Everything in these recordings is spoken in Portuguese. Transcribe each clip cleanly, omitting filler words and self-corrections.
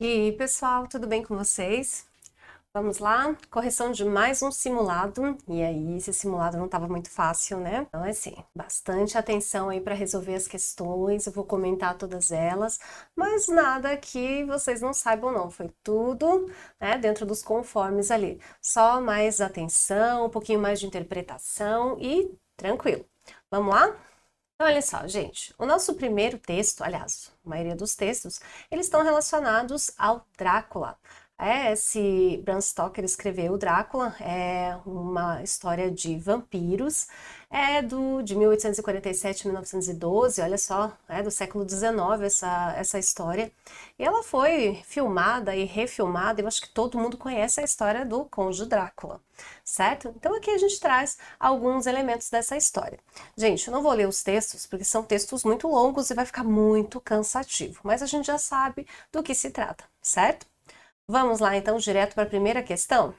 E aí, pessoal, tudo bem com vocês? Vamos lá, correção de mais um simulado. E aí, esse simulado não estava muito fácil, né? Então, assim, bastante atenção aí para resolver as questões. Eu vou comentar todas elas, mas nada que vocês não saibam, não. Foi tudo, né, dentro dos conformes ali. Só mais atenção, um pouquinho mais de interpretação e tranquilo. Vamos lá? Então, olha só, gente, o nosso primeiro texto, aliás, a maioria dos textos, eles estão relacionados ao Drácula. Esse Bram Stoker escreveu o Drácula, é uma história de vampiros, de 1847 a 1912, olha só, é do século XIX essa história. E ela foi filmada e refilmada, eu acho que todo mundo conhece a história do Conde Drácula, certo? Então aqui a gente traz alguns elementos dessa história. Gente, eu não vou ler os textos, porque são textos muito longos e vai ficar muito cansativo, mas a gente já sabe do que se trata, certo? Vamos lá então direto para a primeira questão?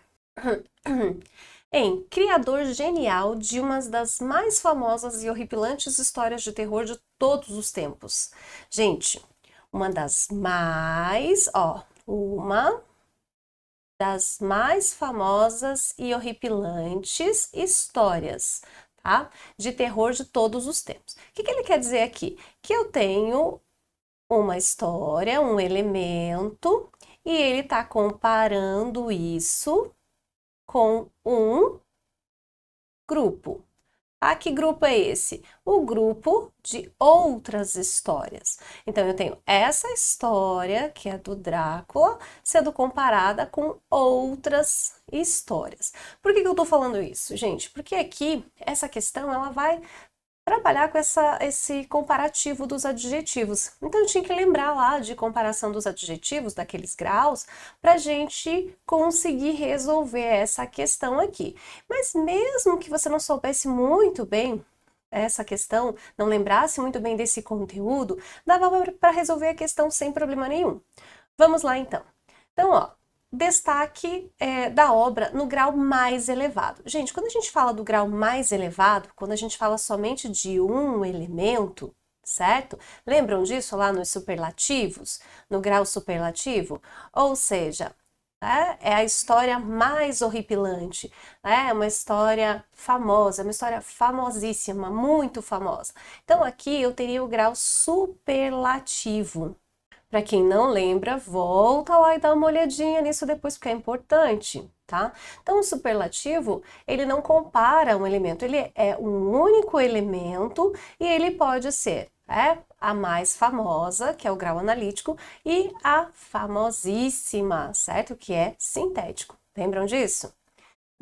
Criador genial de uma das mais famosas e horripilantes histórias de terror de todos os tempos. Gente, uma das mais famosas e horripilantes histórias, tá? De terror de todos os tempos. O que ele quer dizer aqui? Que eu tenho uma história, um elemento, e ele está comparando isso com um grupo. Ah, que grupo é esse? O grupo de outras histórias. Então, eu tenho essa história, que é do Drácula, sendo comparada com outras histórias. Por que eu estou falando isso, gente? Porque aqui, essa questão, ela vai trabalhar com esse comparativo dos adjetivos. Então, eu tinha que lembrar lá de comparação dos adjetivos, daqueles graus, para a gente conseguir resolver essa questão aqui. Mas mesmo que você não soubesse muito bem essa questão, não lembrasse muito bem desse conteúdo, dava para resolver a questão sem problema nenhum. Vamos lá, então. Então, ó, destaque da obra no grau mais elevado. Gente, quando a gente fala do grau mais elevado, quando a gente fala somente de um elemento, certo? Lembram disso lá nos superlativos, no grau superlativo? Ou seja, é a história mais horripilante, é uma história famosa, uma história famosíssima, muito famosa. Então aqui eu teria o grau superlativo. Para quem não lembra, volta lá e dá uma olhadinha nisso depois, porque é importante, tá? Então, o superlativo, ele não compara um elemento, ele é um único elemento e ele pode ser a mais famosa, que é o grau analítico, e a famosíssima, certo? Que é sintético. Lembram disso?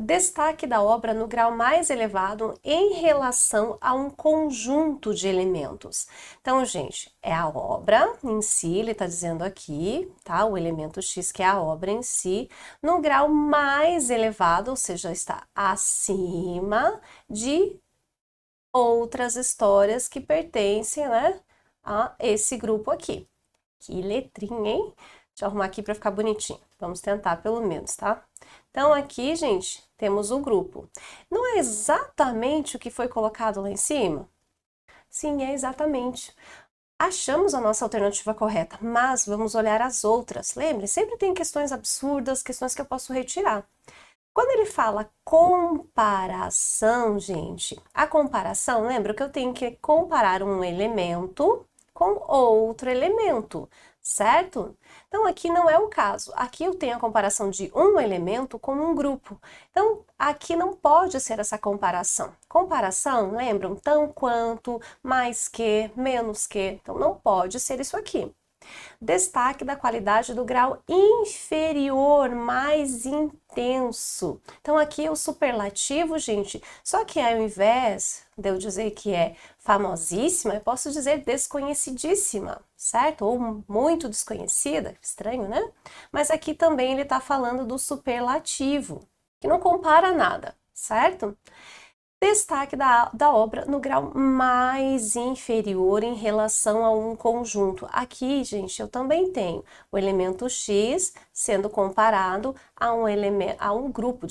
Destaque da obra no grau mais elevado em relação a um conjunto de elementos. Então, gente, é a obra em si, ele está dizendo aqui, tá? O elemento X, que é a obra em si, no grau mais elevado, ou seja, está acima de outras histórias que pertencem, né, a esse grupo aqui. Que letrinha, hein? Deixa eu arrumar aqui para ficar bonitinho. Vamos tentar pelo menos, tá? Então, aqui, gente, temos o grupo. Não é exatamente o que foi colocado lá em cima? Sim, é exatamente. Achamos a nossa alternativa correta, mas vamos olhar as outras. Lembre, sempre tem questões absurdas, questões que eu posso retirar. Quando ele fala comparação, gente, a comparação, lembra que eu tenho que comparar um elemento com outro elemento, certo? Então, aqui não é o caso. Aqui eu tenho a comparação de um elemento com um grupo. Então, aqui não pode ser essa comparação. Comparação, lembram? Tão quanto, mais que, menos que. Então, não pode ser isso aqui. Destaque da qualidade do grau inferior, mais intenso. Então, aqui é o superlativo, gente, só que ao invés de eu dizer que é famosíssima, eu posso dizer desconhecidíssima, certo? Ou muito desconhecida, estranho, né? Mas aqui também ele está falando do superlativo, que não compara nada, certo? Destaque da obra no grau mais inferior em relação a um conjunto. Aqui, gente, eu também tenho o elemento X sendo comparado a um elemento, a um grupo,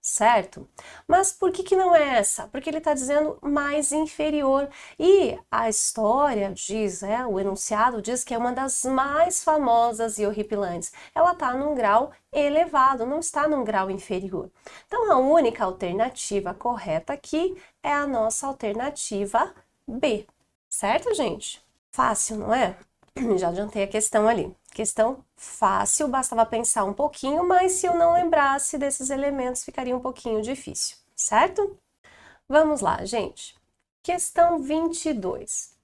certo? Mas por que que não é essa? Porque ele está dizendo mais inferior. E a história diz, o enunciado diz que é uma das mais famosas e horripilantes. Ela está num grau elevado, não está num grau inferior. Então a única alternativa correta aqui é a nossa alternativa B, certo, gente? Fácil, não é? Já adiantei a questão ali. Questão fácil, bastava pensar um pouquinho, mas se eu não lembrasse desses elementos, ficaria um pouquinho difícil, certo? Vamos lá, gente. Questão 22.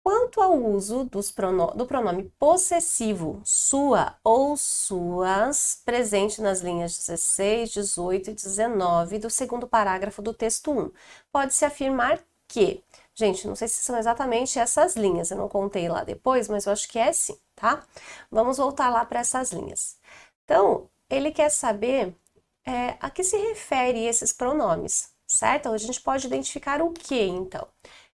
Quanto ao uso do pronome possessivo sua ou suas, presente nas linhas 16, 18 e 19 do segundo parágrafo do texto 1, pode-se afirmar que, gente, não sei se são exatamente essas linhas, eu não contei lá depois, mas eu acho que é sim, tá? Vamos voltar lá para essas linhas. Então, ele quer saber a que se refere esses pronomes, certo? A gente pode identificar o que, então?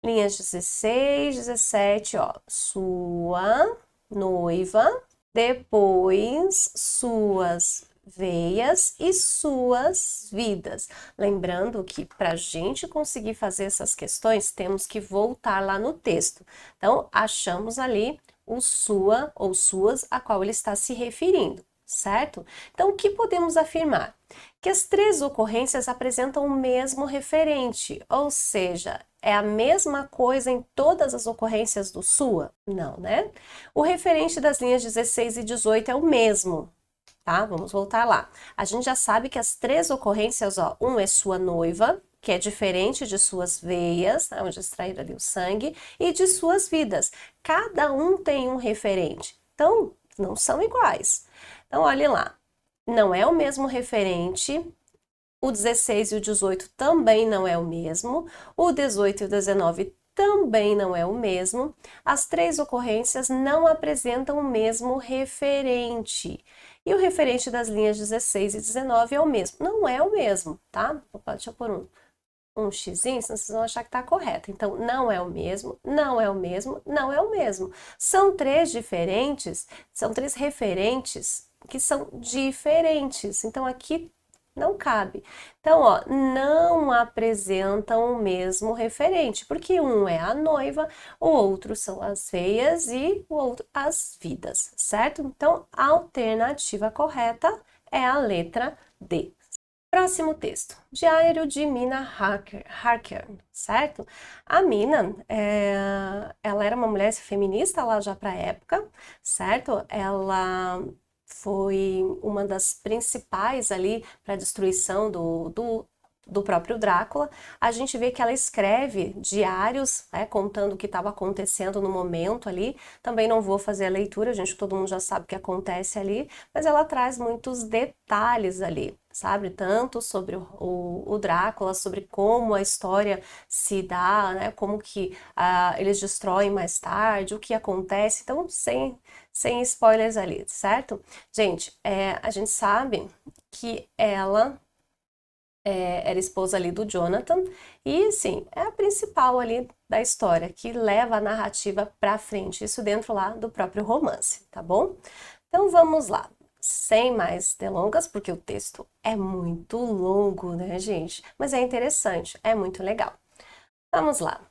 Linhas 16, 17, ó, sua noiva, depois suas veias e suas vidas. Lembrando que para a gente conseguir fazer essas questões, temos que voltar lá no texto. Então, achamos ali o sua ou suas a qual ele está se referindo, certo? Então, o que podemos afirmar? Que as três ocorrências apresentam o mesmo referente, ou seja, é a mesma coisa em todas as ocorrências do sua? Não, né? O referente das linhas 16 e 18 é o mesmo, tá? Vamos voltar lá. A gente já sabe que as três ocorrências, ó, um é sua noiva, que é diferente de suas veias, tá? Onde extrair ali o sangue, e de suas vidas. Cada um tem um referente, então não são iguais. Então, olhe lá, não é o mesmo referente, o 16 e o 18 também não é o mesmo, o 18 e o 19 também não é o mesmo, as três ocorrências não apresentam o mesmo referente. E o referente das linhas 16 e 19 é o mesmo. Não é o mesmo, tá? Opa, deixa eu pôr um xizinho, senão vocês vão achar que está correto. Então, não é o mesmo, não é o mesmo, não é o mesmo. São três diferentes, são três referentes que são diferentes. Então, aqui não cabe. Então, ó, não apresentam o mesmo referente, porque um é a noiva, o outro são as veias e o outro as vidas, certo? Então, a alternativa correta é a letra D. Próximo texto, Diário de Mina Harker, certo? A Mina, ela era uma mulher feminista lá já para a época, certo? Ela foi uma das principais ali para a destruição do próprio Drácula. A gente vê que ela escreve diários, contando o que estava acontecendo no momento ali. Também não vou fazer a leitura, gente, todo mundo já sabe o que acontece ali, mas ela traz muitos detalhes ali, sabe? Tanto sobre o Drácula, sobre como a história se dá, né? Como que eles destroem mais tarde, o que acontece. Então, sem spoilers ali, certo? Gente, a gente sabe que ela era esposa ali do Jonathan, e sim, é a principal ali da história, que leva a narrativa para frente, isso dentro lá do próprio romance, tá bom? Então vamos lá, sem mais delongas, porque o texto é muito longo, né, gente? Mas é interessante, é muito legal. Vamos lá.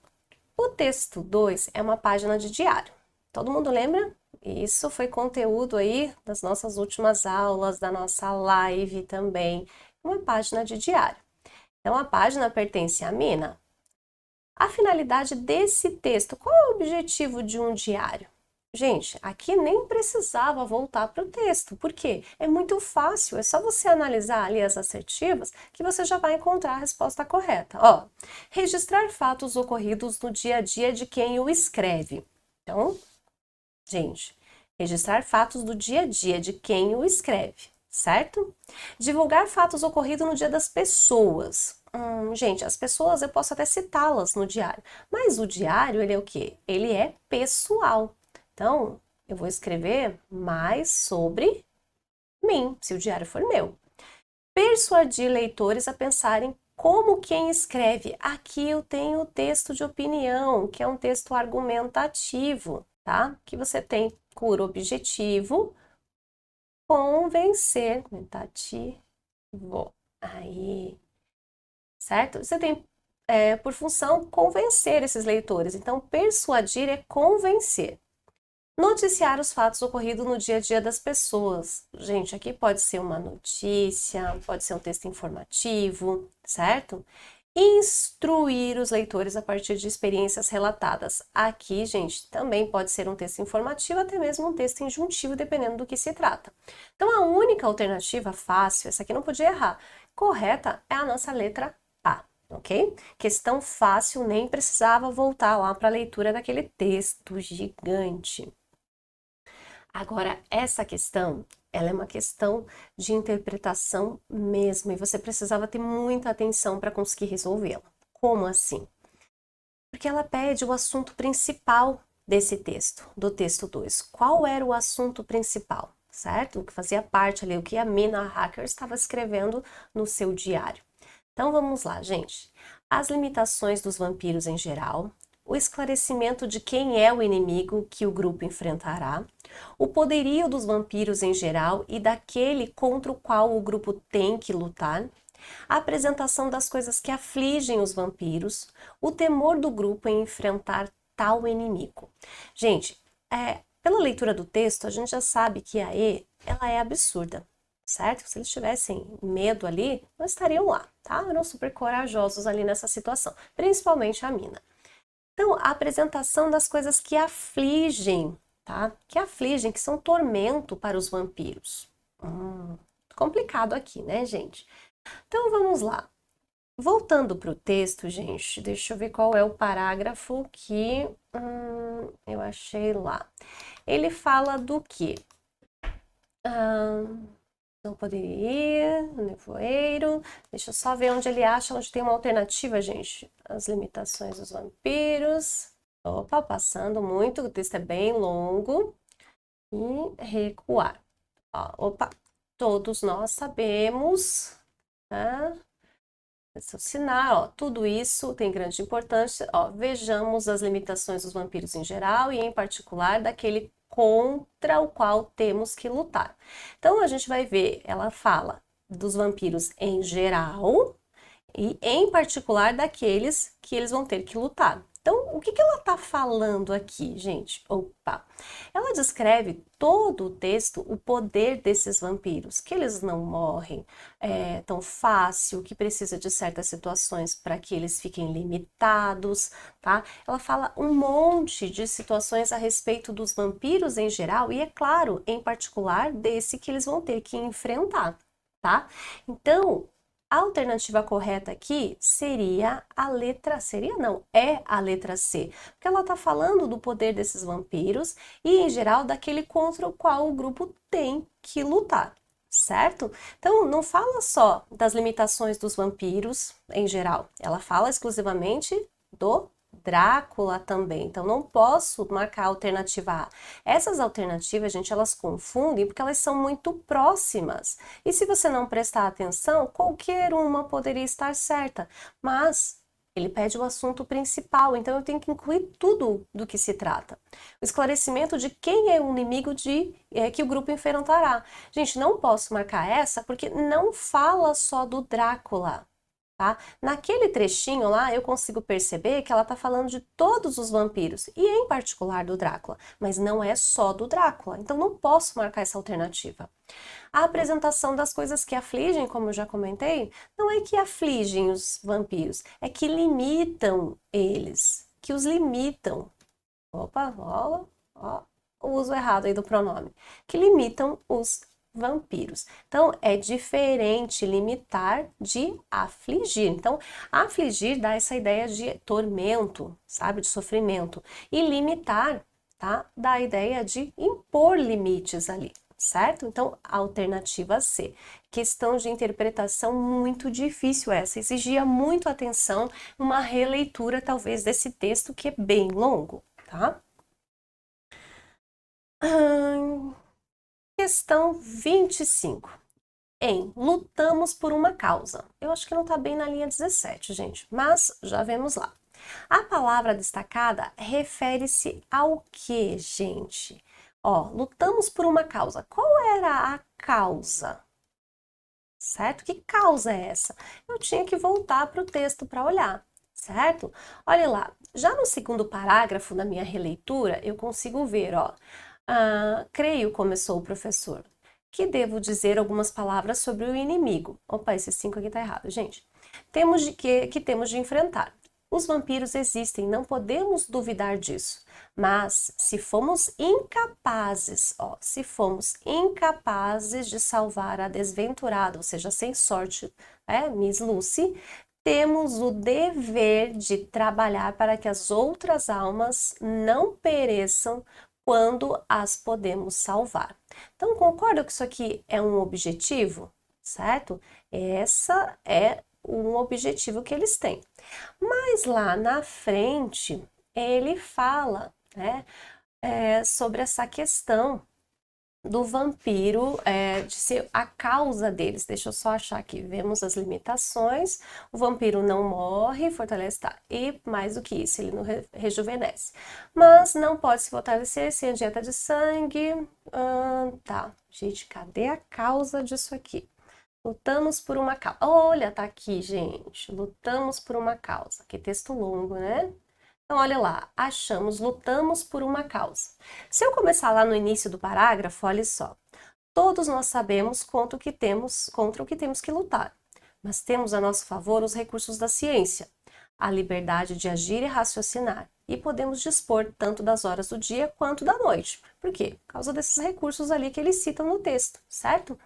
O texto 2 é uma página de diário. Todo mundo lembra? Isso foi conteúdo aí das nossas últimas aulas, da nossa live também. Uma página de diário. Então, a página pertence à Mina. A finalidade desse texto, qual é o objetivo de um diário? Gente, aqui nem precisava voltar para o texto, porque é muito fácil, é só você analisar ali as assertivas que você já vai encontrar a resposta correta. Ó, registrar fatos ocorridos no dia a dia de quem o escreve. Então, gente, registrar fatos do dia a dia de quem o escreve, certo? Divulgar fatos ocorridos no dia das pessoas. Gente, as pessoas eu posso até citá-las no diário, mas o diário, ele é o quê? Ele é pessoal. Então, eu vou escrever mais sobre mim, se o diário for meu. Persuadir leitores a pensarem como quem escreve. Aqui eu tenho o texto de opinião, que é um texto argumentativo, tá? Que você tem por objetivo convencer, argumentativo, Aí, certo? Você tem por função convencer esses leitores. Então, persuadir é convencer. Noticiar os fatos ocorridos no dia a dia das pessoas. Gente, aqui pode ser uma notícia, pode ser um texto informativo, certo? Instruir os leitores a partir de experiências relatadas. Aqui, gente, também pode ser um texto informativo, até mesmo um texto injuntivo, dependendo do que se trata. Então, a única alternativa fácil, essa aqui não podia errar, correta, é a nossa letra A, ok? Questão fácil, nem precisava voltar lá para a leitura daquele texto gigante. Agora, essa questão, ela é uma questão de interpretação mesmo, e você precisava ter muita atenção para conseguir resolvê-la. Como assim? Porque ela pede o assunto principal desse texto, do texto 2. Qual era o assunto principal, certo? O que fazia parte ali, o que a Mina Hacker estava escrevendo no seu diário. Então vamos lá, gente. As limitações dos vampiros em geral, o esclarecimento de quem é o inimigo que o grupo enfrentará, o poderio dos vampiros em geral e daquele contra o qual o grupo tem que lutar, a apresentação das coisas que afligem os vampiros, o temor do grupo em enfrentar tal inimigo. Gente, pela leitura do texto, a gente já sabe que a E, ela é absurda, certo? Se eles tivessem medo ali, não estariam lá, tá? Eram super corajosos ali nessa situação, principalmente a Mina. Então, a apresentação das coisas que afligem, tá? Que afligem, que são tormento para os vampiros. Complicado aqui, né, gente? Então, vamos lá. Voltando para o texto, gente, deixa eu ver qual é o parágrafo que eu achei lá. Ele fala do quê? Não poderia ir, no nevoeiro. Deixa eu só ver onde ele acha, onde tem uma alternativa, gente. As limitações dos vampiros. Opa, passando muito, o texto é bem longo. E recuar. Ó, opa, todos nós sabemos, tá? Raciocinar, ó, tudo isso tem grande importância. Ó, vejamos as limitações dos vampiros em geral e, em particular, daquele contra o qual temos que lutar. Então, a gente vai ver, ela fala dos vampiros em geral e, em particular, daqueles que eles vão ter que lutar. Então, o que ela está falando aqui, gente? Opa! Ela descreve todo o texto, o poder desses vampiros, que eles não morrem tão fácil, que precisa de certas situações para que eles fiquem limitados, tá? Ela fala um monte de situações a respeito dos vampiros em geral e, é claro, em particular, desse que eles vão ter que enfrentar, tá? Então, a alternativa correta aqui seria a letra, seria não, é a letra C, porque ela está falando do poder desses vampiros e, em geral, daquele contra o qual o grupo tem que lutar, certo? Então, não fala só das limitações dos vampiros em geral, ela fala exclusivamente do Drácula também. Então, não posso marcar a alternativa A. Essas alternativas, gente, elas confundem porque elas são muito próximas. E se você não prestar atenção, qualquer uma poderia estar certa. Mas ele pede o assunto principal, então eu tenho que incluir tudo do que se trata. O esclarecimento de quem é o inimigo que o grupo enfrentará. Gente, não posso marcar essa porque não fala só do Drácula. Tá? Naquele trechinho lá, eu consigo perceber que ela está falando de todos os vampiros, e em particular do Drácula, mas não é só do Drácula, então não posso marcar essa alternativa. A apresentação das coisas que afligem, como eu já comentei, não é que afligem os vampiros, é que limitam eles, que os limitam. Opa, rola, ó, o uso errado aí do pronome. Que limitam os vampiros. Então, é diferente limitar de afligir. Então, afligir dá essa ideia de tormento, sabe, de sofrimento. E limitar, tá, dá a ideia de impor limites ali, certo? Então, alternativa C. Questão de interpretação muito difícil essa, exigia muito atenção, uma releitura talvez desse texto que é bem longo, tá? Questão 25. Lutamos por uma causa. Eu acho que não está bem na linha 17, gente, mas já vemos lá. A palavra destacada refere-se ao que, gente? Ó, lutamos por uma causa. Qual era a causa? certo? Que causa é essa? Eu tinha que voltar para o texto para olhar, certo? Olha lá, já no segundo parágrafo da minha releitura, eu consigo ver, ó, creio, começou o professor, que devo dizer algumas palavras sobre o inimigo. Opa, esse 5 aqui tá errado, gente. Temos de enfrentar. Os vampiros existem, não podemos duvidar disso. Mas se fomos incapazes, ó, se fomos incapazes de salvar a desventurada, ou seja, sem sorte, Miss Lucy, temos o dever de trabalhar para que as outras almas não pereçam quando as podemos salvar. Então, concorda que isso aqui é um objetivo, certo? Essa é um objetivo que eles têm. Mas lá na frente, ele fala, né, sobre essa questão do vampiro, de ser a causa deles. Deixa eu só achar aqui. Vemos as limitações. O vampiro não morre, fortalece, tá. E mais do que isso, ele não rejuvenesce. Mas não pode se fortalecer sem a dieta de sangue. Tá. Gente, cadê a causa disso aqui? Lutamos por uma causa. Olha, tá aqui, gente. Lutamos por uma causa. Que texto longo, né? Então, olha lá, achamos, lutamos por uma causa. Se eu começar lá no início do parágrafo, olha só. Todos nós sabemos contra o que temos que lutar, mas temos a nosso favor os recursos da ciência, a liberdade de agir e raciocinar, e podemos dispor tanto das horas do dia quanto da noite. Por quê? Por causa desses recursos ali que eles citam no texto, certo?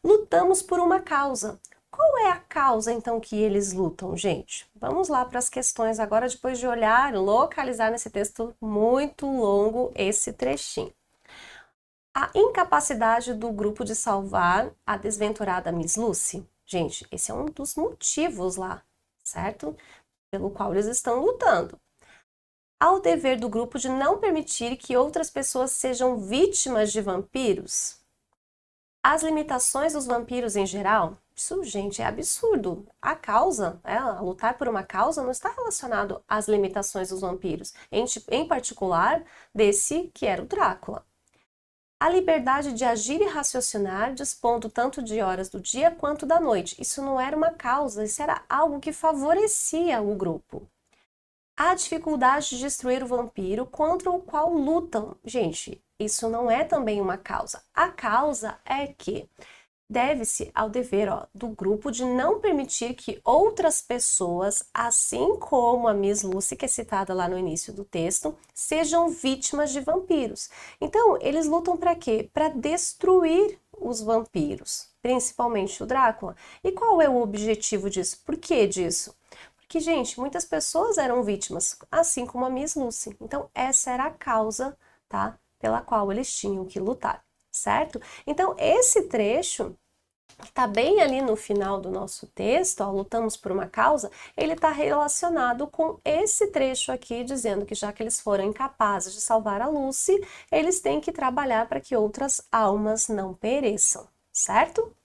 Lutamos por uma causa. Qual é a causa, então, que eles lutam, gente? Vamos lá para as questões agora, depois de olhar, localizar nesse texto muito longo esse trechinho. A incapacidade do grupo de salvar a desventurada Miss Lucy. Gente, esse é um dos motivos lá, certo? Pelo qual eles estão lutando. Ao dever do grupo de não permitir que outras pessoas sejam vítimas de vampiros. As limitações dos vampiros em geral, isso, gente, é absurdo. A causa, a lutar por uma causa, não está relacionado às limitações dos vampiros, em particular desse que era o Drácula. A liberdade de agir e raciocinar, dispondo tanto de horas do dia quanto da noite. Isso não era uma causa, isso era algo que favorecia o grupo. A dificuldade de destruir o vampiro contra o qual lutam. Gente, isso não é também uma causa. A causa é que deve-se ao dever, do grupo de não permitir que outras pessoas, assim como a Miss Lucy, que é citada lá no início do texto, sejam vítimas de vampiros. Então, eles lutam para quê? Para destruir os vampiros, principalmente o Drácula. E qual é o objetivo disso? Por que disso? Porque, gente, muitas pessoas eram vítimas, assim como a Miss Lucy. Então, essa era a causa, tá? Pela qual eles tinham que lutar, certo? Então, esse trecho, que está bem ali no final do nosso texto, lutamos por uma causa, ele está relacionado com esse trecho aqui, dizendo que já que eles foram incapazes de salvar a Lucy, eles têm que trabalhar para que outras almas não pereçam, certo?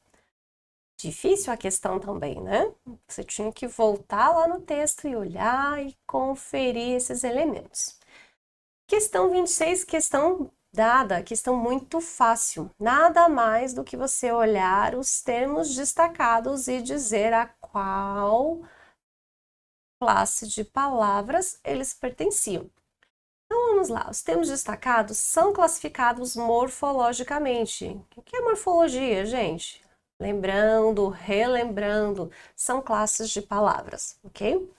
Difícil a questão também, né? Você tinha que voltar lá no texto e olhar e conferir esses elementos. Questão 26, questão dada, questão muito fácil. Nada mais do que você olhar os termos destacados e dizer a qual classe de palavras eles pertenciam. Então vamos lá, os termos destacados são classificados morfologicamente. O que é morfologia, gente? Lembrando, relembrando, são classes de palavras, ok?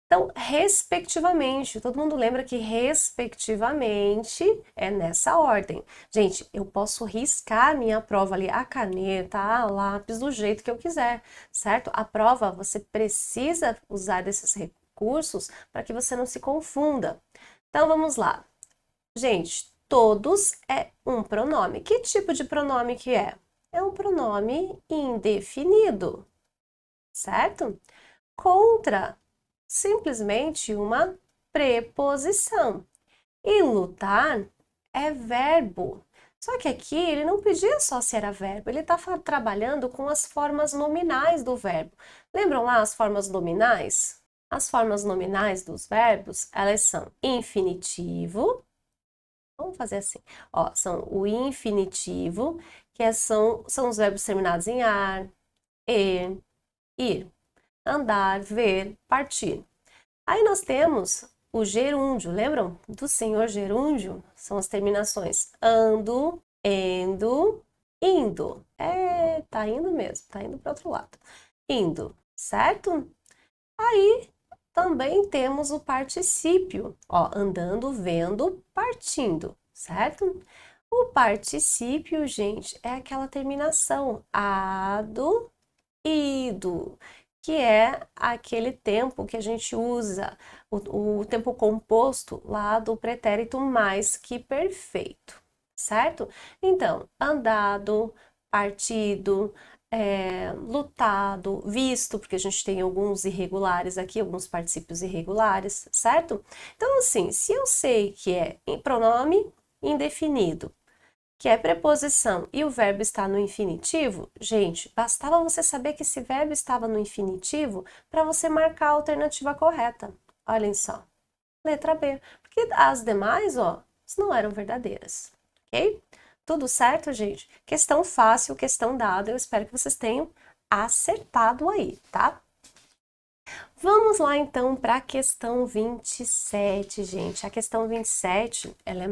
Então, respectivamente, todo mundo lembra que respectivamente é nessa ordem. Gente, eu posso riscar minha prova ali, a caneta, a lápis, do jeito que eu quiser, certo? A prova, você precisa usar desses recursos para que você não se confunda. Então, vamos lá. Gente, todos é um pronome. Que tipo de pronome que é? É um pronome indefinido, certo? Contra, simplesmente uma preposição. E lutar é verbo. Só que aqui ele não pedia só se era verbo, ele está trabalhando com as formas nominais do verbo. Lembram lá as formas nominais? As formas nominais dos verbos, elas são infinitivo. Vamos fazer assim, são o infinitivo, que são os verbos terminados em ar, ir, ir, andar, ver, partir. Aí nós temos o gerúndio, lembram do senhor gerúndio? São as terminações ando, endo, indo. É, tá indo mesmo, tá indo para outro lado. Indo, certo? Aí também temos o particípio, ó, andando, vendo, partindo, certo? O particípio, gente, é aquela terminação ado, ido, que é aquele tempo que a gente usa, o tempo composto lá do pretérito mais que perfeito, certo? Então, andado, partido, lutado, visto, porque a gente tem alguns irregulares aqui, alguns particípios irregulares, certo? Então, assim, se eu sei que é pronome indefinido, que é preposição e o verbo está no infinitivo, gente, bastava você saber que esse verbo estava no infinitivo para você marcar a alternativa correta. Olhem só. Letra B. Porque as demais, ó, não eram verdadeiras. Ok? Tudo certo, gente? Questão fácil, questão dada. Eu espero que vocês tenham acertado aí, tá? Vamos lá então para a questão 27, gente. A questão 27, ela é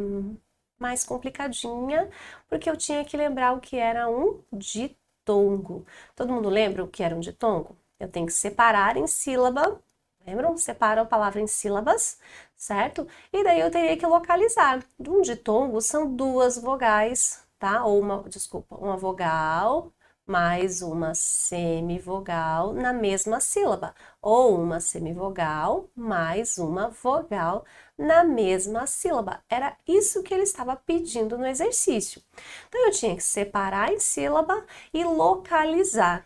mais complicadinha, porque eu tinha que lembrar o que era um ditongo. Todo mundo lembra o que era um ditongo? Eu tenho que separar em sílaba, lembram? Separa a palavra em sílabas, certo? E daí eu teria que localizar. Um ditongo são duas vogais, tá? Ou uma, desculpa, uma vogal mais uma semivogal na mesma sílaba, ou uma semivogal mais uma vogal na mesma sílaba. Era isso que ele estava pedindo no exercício. Então eu tinha que separar em sílaba e localizar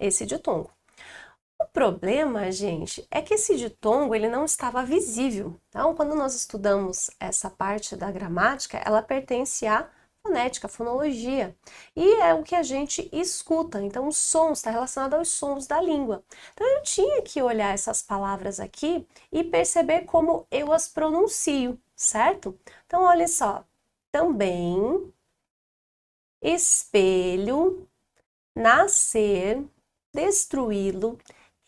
esse ditongo. O problema, gente, é que esse ditongo ele não estava visível. Então, quando nós estudamos essa parte da gramática, ela pertence à fonética, fonologia, e é o que a gente escuta. Então, os sons está relacionado aos sons da língua. Então, eu tinha que olhar essas palavras aqui e perceber como eu as pronuncio, certo? Então, olha só. Também, espelho, nascer, destruí-lo,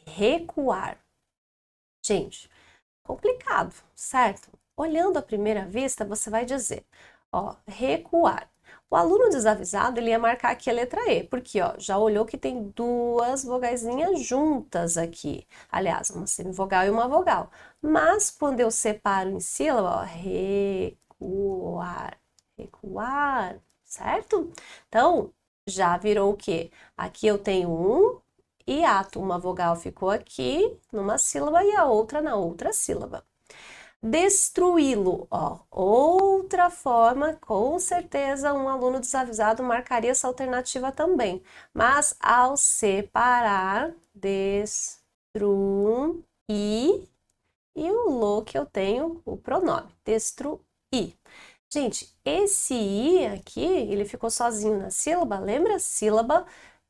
recuar. Gente, complicado, certo? Olhando à primeira vista, você vai dizer, ó, recuar. O aluno desavisado, ele ia marcar aqui a letra E, porque, ó, já olhou que tem duas vogaizinhas juntas aqui. Aliás, uma semivogal e uma vogal. Mas, quando eu separo em sílaba, ó, recuar, recuar, certo? Então, já virou o quê? Aqui eu tenho um hiato, uma vogal ficou aqui numa sílaba e a outra na outra sílaba. Destruí-lo, ó, outra forma, com certeza um aluno desavisado marcaria essa alternativa também, mas ao separar, destruir, e o lo que eu tenho, o pronome, destruir. Gente, esse i aqui, ele ficou sozinho na sílaba, lembra? Sílaba,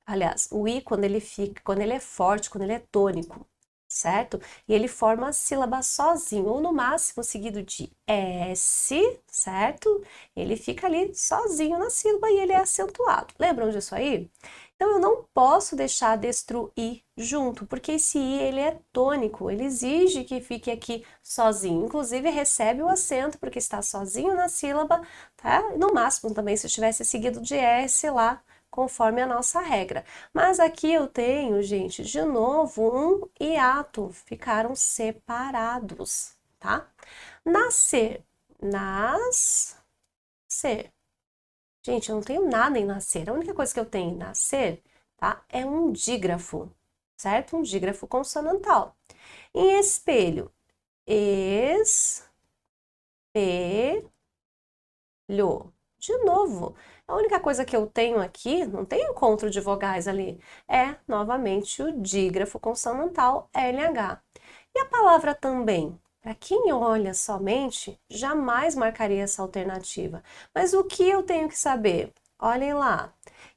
aliás, o i quando ele fica, quando ele é forte, quando ele é tônico, certo? E ele forma a sílaba sozinho, ou no máximo seguido de S, certo? Ele fica ali sozinho na sílaba e ele é acentuado. Lembram disso aí? Então, eu não posso deixar destruir junto, porque esse i, ele é tônico, ele exige que fique aqui sozinho. Inclusive, recebe o acento, porque está sozinho na sílaba, tá? No máximo, também, se eu tivesse seguido de S lá, conforme a nossa regra. Mas aqui eu tenho, gente, de novo, um hiato, ficaram separados, tá? Nascer, nascer. Gente, eu não tenho nada em nascer. A única coisa que eu tenho em nascer, tá? É um dígrafo, certo? Um dígrafo consonantal. Em espelho, espelho. De novo, a única coisa que eu tenho aqui, não tem encontro de vogais ali, é novamente o dígrafo consonantal LH. E a palavra também? Para quem olha somente, jamais marcaria essa alternativa. Mas o que eu tenho que saber? Olhem lá,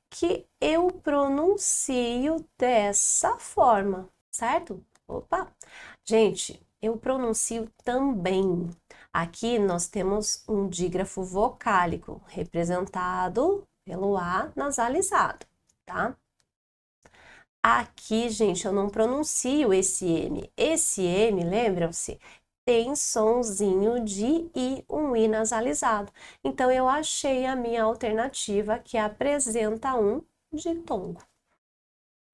que eu pronuncio dessa forma, certo? Opa! Gente, eu pronuncio também. Aqui nós temos um dígrafo vocálico, representado pelo A nasalizado, tá? Aqui, gente, eu não pronuncio esse M. Esse M, lembram-se? Tem sonzinho de I, um I nasalizado. Então, eu achei a minha alternativa que apresenta um ditongo.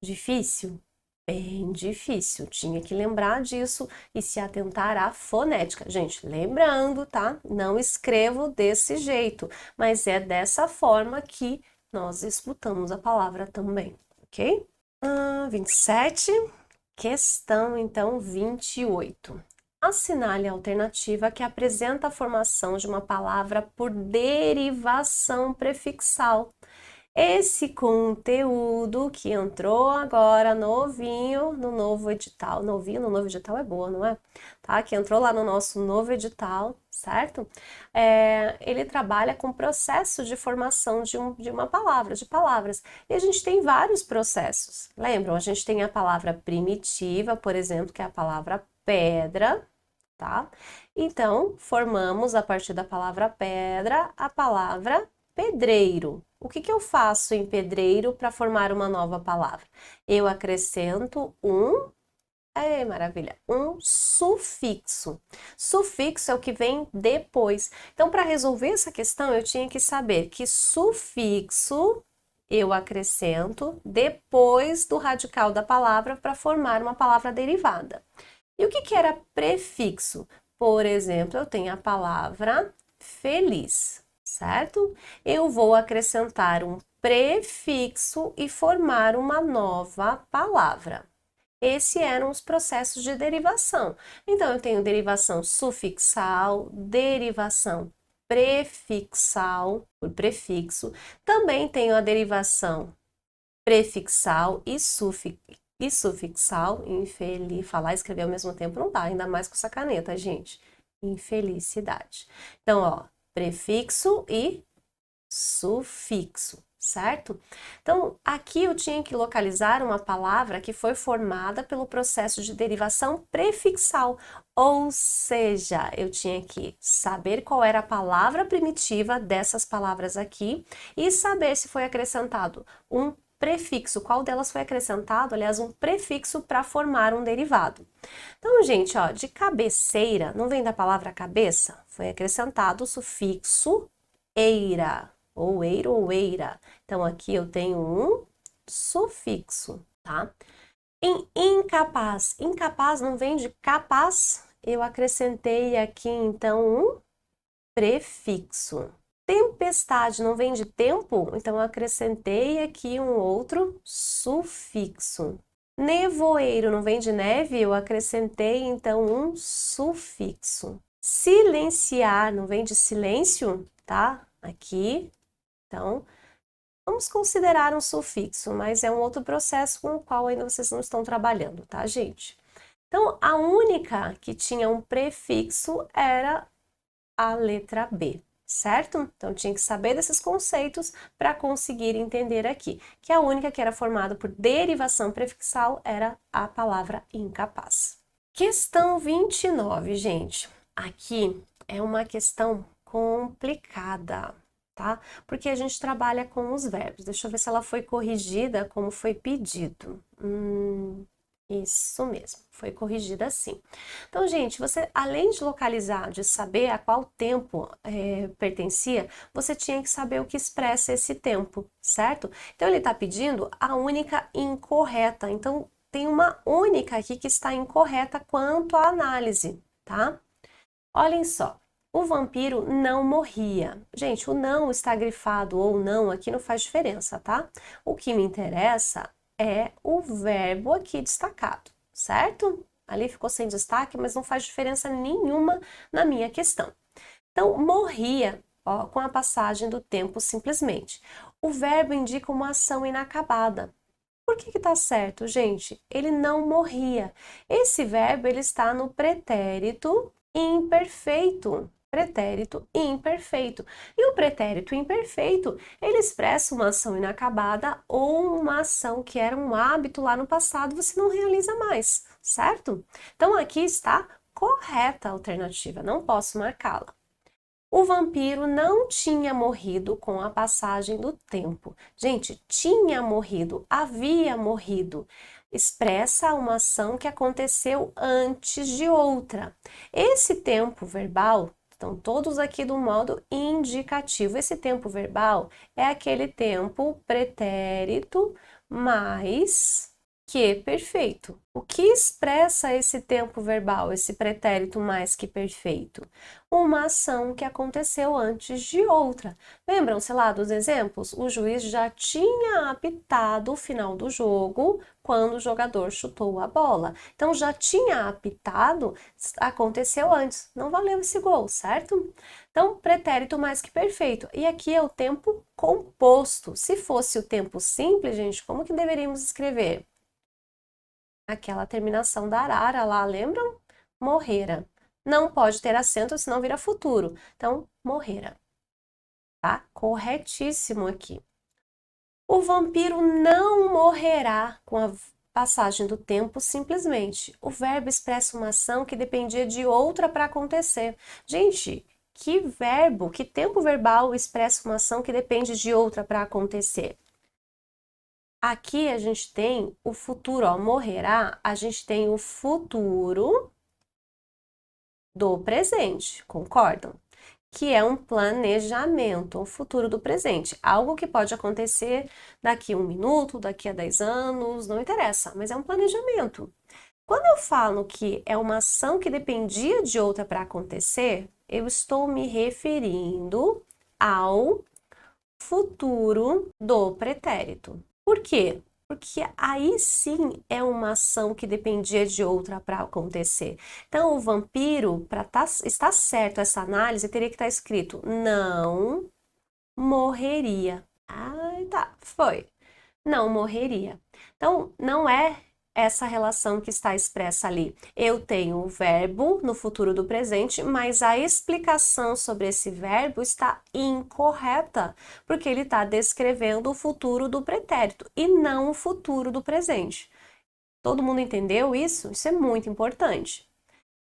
Difícil? Bem difícil. Tinha que lembrar disso e se atentar à fonética. Gente, lembrando, tá? Não escrevo desse jeito, mas é dessa forma que nós escutamos a palavra também, ok? 27. Questão, então, 28. Assinale a alternativa que apresenta a formação de uma palavra por derivação prefixal. Esse conteúdo que entrou agora novinho no novo edital, novinho no novo edital é boa, não é? Tá? Que entrou lá no nosso novo edital, certo? Ele trabalha com processo de formação de uma palavra, de palavras. E a gente tem vários processos. Lembram? A gente tem a palavra primitiva, por exemplo, que é a palavra pedra, tá? Então, formamos a partir da palavra pedra a palavra pedreiro. O que eu faço em pedreiro para formar uma nova palavra? Eu acrescento maravilha, um sufixo. Sufixo é o que vem depois. Então, para resolver essa questão, eu tinha que saber que sufixo eu acrescento depois do radical da palavra para formar uma palavra derivada. E o que era prefixo? Por exemplo, eu tenho a palavra feliz, certo? Eu vou acrescentar um prefixo e formar uma nova palavra. Esses eram os processos de derivação. Então, eu tenho derivação sufixal, derivação prefixal, por prefixo. Também tenho a derivação prefixal e sufixal. Falar e escrever ao mesmo tempo não dá, ainda mais com essa caneta, gente. Infelicidade. Então, ó, prefixo e sufixo, certo? Então, aqui eu tinha que localizar uma palavra que foi formada pelo processo de derivação prefixal, ou seja, eu tinha que saber qual era a palavra primitiva dessas palavras aqui e saber se foi acrescentado um prefixo, qual delas foi acrescentado, aliás, um prefixo para formar um derivado. Então, gente, ó, de cabeceira, não vem da palavra cabeça? Foi acrescentado o sufixo eira, ou eiro ou eira. Então, aqui eu tenho um sufixo, tá? Em incapaz, incapaz não vem de capaz, eu acrescentei aqui, então, um prefixo. Tempestade não vem de tempo, então eu acrescentei aqui um outro sufixo. Nevoeiro não vem de neve, eu acrescentei então um sufixo. Silenciar não vem de silêncio, tá? Aqui, então, vamos considerar um sufixo, mas é um outro processo com o qual ainda vocês não estão trabalhando, tá, gente? Então, a única que tinha um prefixo era a letra B, certo? Então, tinha que saber desses conceitos para conseguir entender aqui, que a única que era formada por derivação prefixal era a palavra incapaz. Questão 29, gente. Aqui é uma questão complicada, tá? Porque a gente trabalha com os verbos. Deixa eu ver se ela foi corrigida como foi pedido. Isso mesmo, foi corrigida assim. Então, gente, você, além de localizar, de saber a qual tempo pertencia, você tinha que saber o que expressa esse tempo, certo? Então, ele está pedindo a única incorreta. Então, tem uma única aqui que está incorreta quanto à análise, tá? Olhem só, o vampiro não morria. Gente, o não está grifado ou não aqui não faz diferença, tá? O que me interessa é o verbo aqui destacado, certo? Ali ficou sem destaque, mas não faz diferença nenhuma na minha questão. Então, morria, ó, com a passagem do tempo simplesmente. O verbo indica uma ação inacabada. Por que tá certo, gente? Ele não morria. Esse verbo, ele está no pretérito imperfeito. Pretérito imperfeito. E o pretérito imperfeito, ele expressa uma ação inacabada ou uma ação que era um hábito lá no passado, você não realiza mais, certo? Então, aqui está correta a alternativa, não posso marcá-la. O vampiro não tinha morrido com a passagem do tempo. Gente, tinha morrido, havia morrido. Expressa uma ação que aconteceu antes de outra. Esse tempo verbal, estão todos aqui do modo indicativo. Esse tempo verbal é aquele tempo pretérito mais que perfeito. O que expressa esse tempo verbal, esse pretérito mais que perfeito? Uma ação que aconteceu antes de outra. Lembram-se lá dos exemplos? O juiz já tinha apitado o final do jogo quando o jogador chutou a bola. Então já tinha apitado, aconteceu antes, não valeu esse gol, certo? Então, pretérito mais que perfeito. E aqui é o tempo composto. Se fosse o tempo simples, gente, como que deveríamos escrever? Aquela terminação da arara lá, lembram? Morrera. Não pode ter acento, senão vira futuro. Então, morrera. Tá? Corretíssimo aqui. O vampiro não morrerá com a passagem do tempo simplesmente. O verbo expressa uma ação que dependia de outra para acontecer. Gente, que verbo, que tempo verbal expressa uma ação que depende de outra para acontecer? Aqui a gente tem o futuro, ó, morrerá, a gente tem o futuro do presente, concordam? Que é um planejamento, um futuro do presente, algo que pode acontecer daqui a 1 minuto, daqui a 10 anos, não interessa, mas é um planejamento. Quando eu falo que é uma ação que dependia de outra para acontecer, eu estou me referindo ao futuro do pretérito. Por quê? Porque aí sim é uma ação que dependia de outra para acontecer. Então, o vampiro, para estar certo essa análise, teria que estar escrito não morreria. Ah, tá, foi. Não morreria. Então, não é essa relação que está expressa ali. Eu tenho o verbo no futuro do presente, mas a explicação sobre esse verbo está incorreta, porque ele está descrevendo o futuro do pretérito e não o futuro do presente. Todo mundo entendeu isso? Isso é muito importante.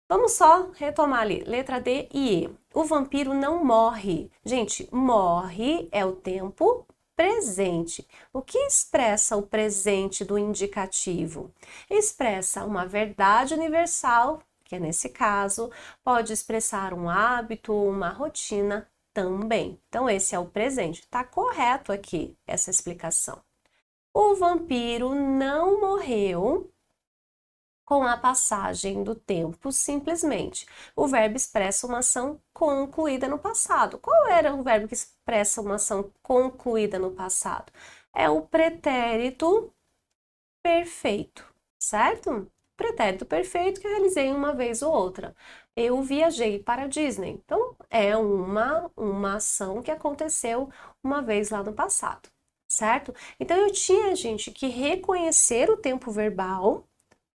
Vamos só retomar ali, letra D e E. O vampiro não morre. Gente, morre é o tempo presente. O que expressa o presente do indicativo? Expressa uma verdade universal, que é nesse caso, pode expressar um hábito, uma rotina também. Então, esse é o presente. Está correto aqui essa explicação. O vampiro não morreu com a passagem do tempo, simplesmente. O verbo expressa uma ação concluída no passado. Qual era o verbo que expressa uma ação concluída no passado? É o pretérito perfeito, certo? Pretérito perfeito que eu realizei uma vez ou outra. Eu viajei para a Disney. Então, é uma ação que aconteceu uma vez lá no passado, certo? Então, eu tinha, gente, que reconhecer o tempo verbal,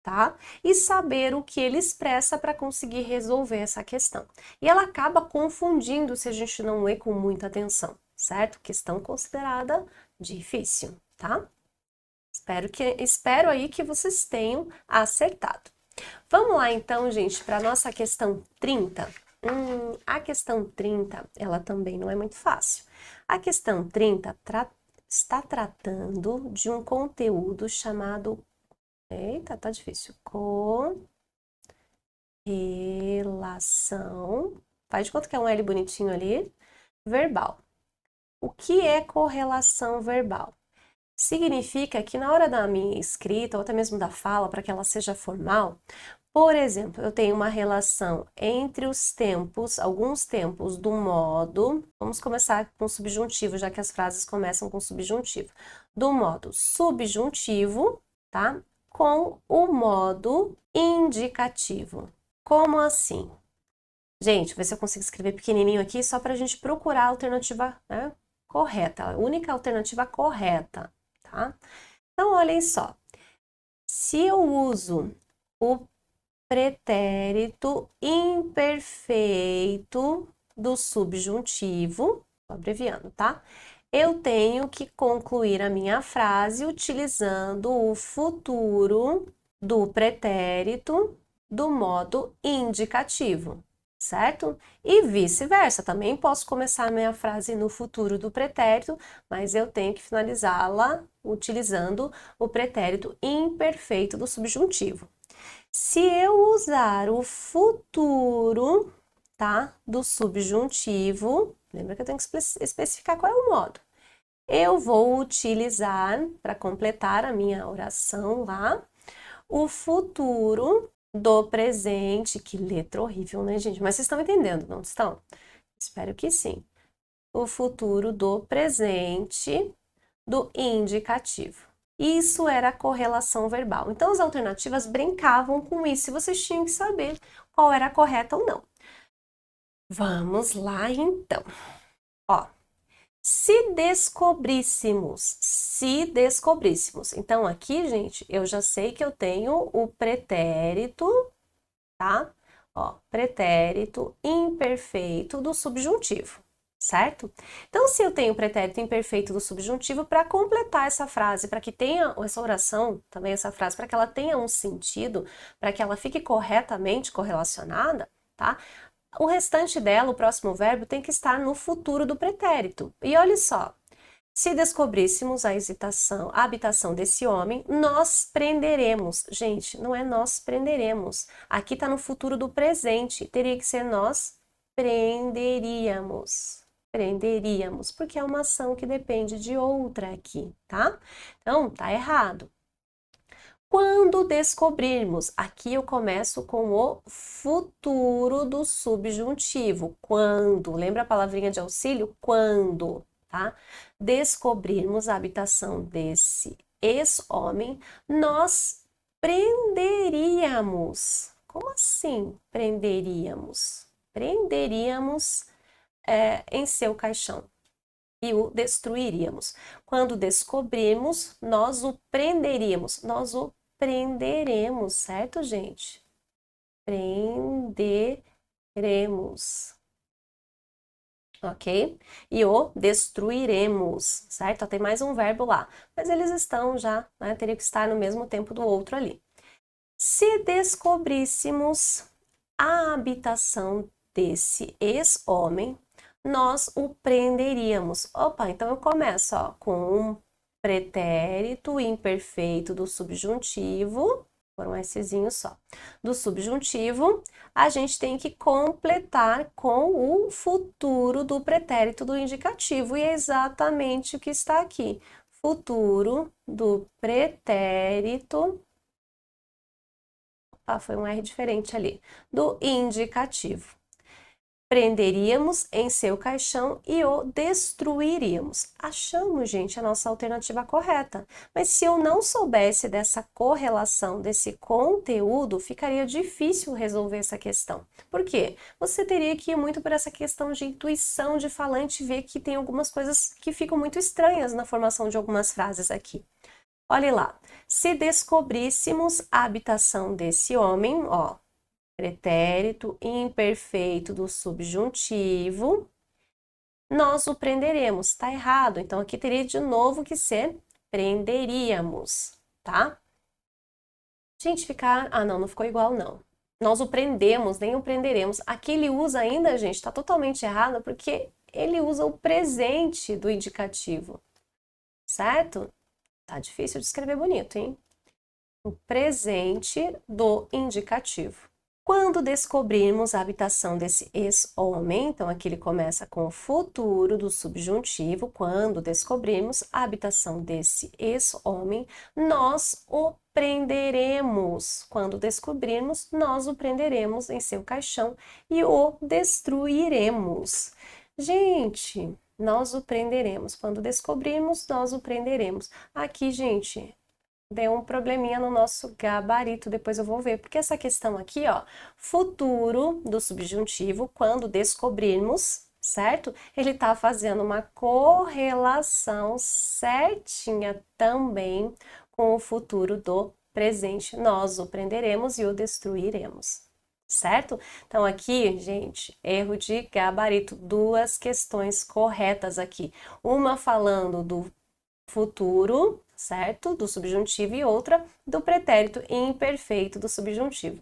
tá? E saber o que ele expressa para conseguir resolver essa questão. E ela acaba confundindo se a gente não lê com muita atenção, certo? Questão considerada difícil, tá? Espero aí que vocês tenham acertado. Vamos lá então, gente, para a nossa questão 30. A questão 30, ela também não é muito fácil. A questão 30 está tratando de um conteúdo chamado... Eita, tá difícil. Correlação. Faz de conta que é um L bonitinho ali. Verbal. O que é correlação verbal? Significa que na hora da minha escrita, ou até mesmo da fala, para que ela seja formal, por exemplo, eu tenho uma relação entre os tempos, alguns tempos do modo, vamos começar com subjuntivo, já que as frases começam com subjuntivo, do modo subjuntivo, tá? Com o modo indicativo. Como assim? Gente, vou ver se eu consigo escrever pequenininho aqui, só para a gente procurar a alternativa, né, correta, a única alternativa correta, tá? Então, olhem só. Se eu uso o pretérito imperfeito do subjuntivo, tô abreviando, tá? Eu tenho que concluir a minha frase utilizando o futuro do pretérito do modo indicativo. certo? E vice-versa, também posso começar a minha frase no futuro do pretérito, mas eu tenho que finalizá-la utilizando o pretérito imperfeito do subjuntivo. Se eu usar o futuro, tá, do subjuntivo, lembra que eu tenho que especificar qual é o modo. Eu vou utilizar, para completar a minha oração lá, o futuro do presente. Que letra horrível, né, gente? Mas vocês estão entendendo, não estão? Espero que sim. O futuro do presente do indicativo. Isso era a correlação verbal. Então, as alternativas brincavam com isso e vocês tinham que saber qual era a correta ou não. Vamos lá, então. Ó, se descobríssemos. Então, aqui, gente, eu já sei que eu tenho o pretérito, tá? Ó, pretérito imperfeito do subjuntivo, certo? Então, se eu tenho o pretérito imperfeito do subjuntivo, para completar essa frase, para que tenha essa oração, também essa frase, para que ela tenha um sentido, para que ela fique corretamente correlacionada, tá? O restante dela, o próximo verbo, tem que estar no futuro do pretérito. E olha só, se descobríssemos a habitação desse homem, nós prenderemos. Gente, não é nós prenderemos. Aqui está no futuro do presente. Teria que ser nós prenderíamos. Prenderíamos, porque é uma ação que depende de outra aqui, tá? Então, tá errado. Quando descobrirmos, aqui eu começo com o futuro do subjuntivo. Quando, lembra a palavrinha de auxílio? Quando, tá? Descobrirmos a habitação desse ex-homem, nós prenderíamos. Como assim prenderíamos? Prenderíamos em seu caixão e o destruiríamos. Quando descobrirmos, nós o prenderíamos. Nós o prenderemos, certo, gente? Prenderemos. Ok? E o destruiremos, certo? Tem mais um verbo lá, mas eles estão já, né? Teria que estar no mesmo tempo do outro ali. Se descobríssemos a habitação desse ex-homem, nós o prenderíamos. Opa, então eu começo ó, com um pretérito imperfeito do subjuntivo, foram essezinho só. Do subjuntivo, a gente tem que completar com o futuro do pretérito do indicativo, e é exatamente o que está aqui. Futuro do pretérito. Ah, foi um R diferente ali. Do indicativo. Prenderíamos em seu caixão e o destruiríamos. Achamos, gente, a nossa alternativa correta. Mas se eu não soubesse dessa correlação, desse conteúdo, ficaria difícil resolver essa questão. Por quê? Você teria que ir muito por essa questão de intuição de falante e ver que tem algumas coisas que ficam muito estranhas na formação de algumas frases aqui. Olhe lá. Se descobríssemos a habitação desse homem, ó, pretérito imperfeito do subjuntivo, nós o prenderemos. Tá errado, então aqui teria de novo que ser prenderíamos, tá? Gente, ficar... Ah, não ficou igual, não. Nós o prendemos, nem o prenderemos. Aqui ele usa ainda, gente, tá totalmente errado, porque ele usa o presente do indicativo, certo? Tá difícil de escrever bonito, hein? O presente do indicativo. Quando descobrirmos a habitação desse ex-homem, então aqui ele começa com o futuro do subjuntivo, quando descobrirmos a habitação desse ex-homem, nós o prenderemos. Quando descobrirmos, nós o prenderemos em seu caixão e o destruiremos. Gente, nós o prenderemos. Quando descobrirmos, nós o prenderemos. Aqui, gente, deu um probleminha no nosso gabarito, depois eu vou ver, porque essa questão aqui, ó, futuro do subjuntivo, quando descobrirmos, certo? Ele tá fazendo uma correlação certinha também com o futuro do presente. Nós o prenderemos e o destruiremos, certo? Então aqui, gente, erro de gabarito, duas questões corretas aqui. Uma falando do futuro, certo? Do subjuntivo e outra do pretérito imperfeito do subjuntivo.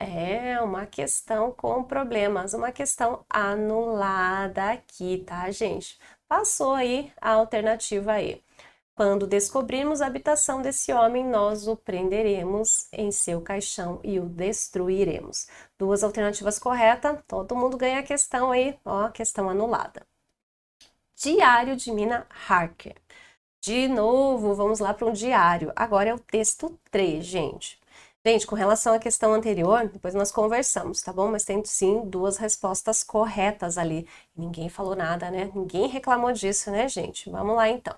É uma questão com problemas, uma questão anulada aqui, tá, gente? Passou aí a alternativa aí. Quando descobrirmos a habitação desse homem, nós o prenderemos em seu caixão e o destruiremos. Duas alternativas corretas, todo mundo ganha a questão aí, ó, questão anulada. Diário de Mina Harker. De novo, vamos lá para um diário. Agora é o texto 3, gente. Gente, com relação à questão anterior, depois nós conversamos, tá bom? Mas tem sim duas respostas corretas ali. Ninguém falou nada, né? Ninguém reclamou disso, né, gente? Vamos lá então.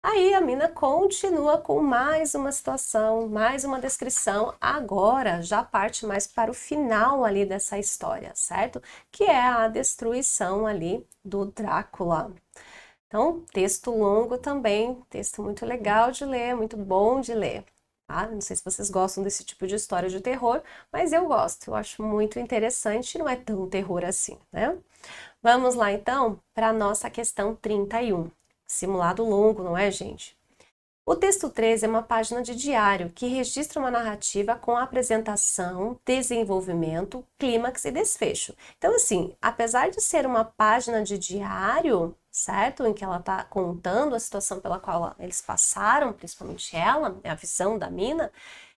Aí a mina continua com mais uma situação, mais uma descrição. Agora já parte mais para o final ali dessa história, certo? Que é a destruição ali do Drácula. Então, texto longo também, texto muito legal de ler, muito bom de ler. Tá? Não sei se vocês gostam desse tipo de história de terror, mas eu gosto, eu acho muito interessante e não é tão terror assim, né? Vamos lá então para a nossa questão 31. Simulado longo, não é, gente? O texto 3 é uma página de diário que registra uma narrativa com apresentação, desenvolvimento, clímax e desfecho. Então, assim, apesar de ser uma página de diário, certo? Em que ela está contando a situação pela qual eles passaram, principalmente ela, a visão da mina,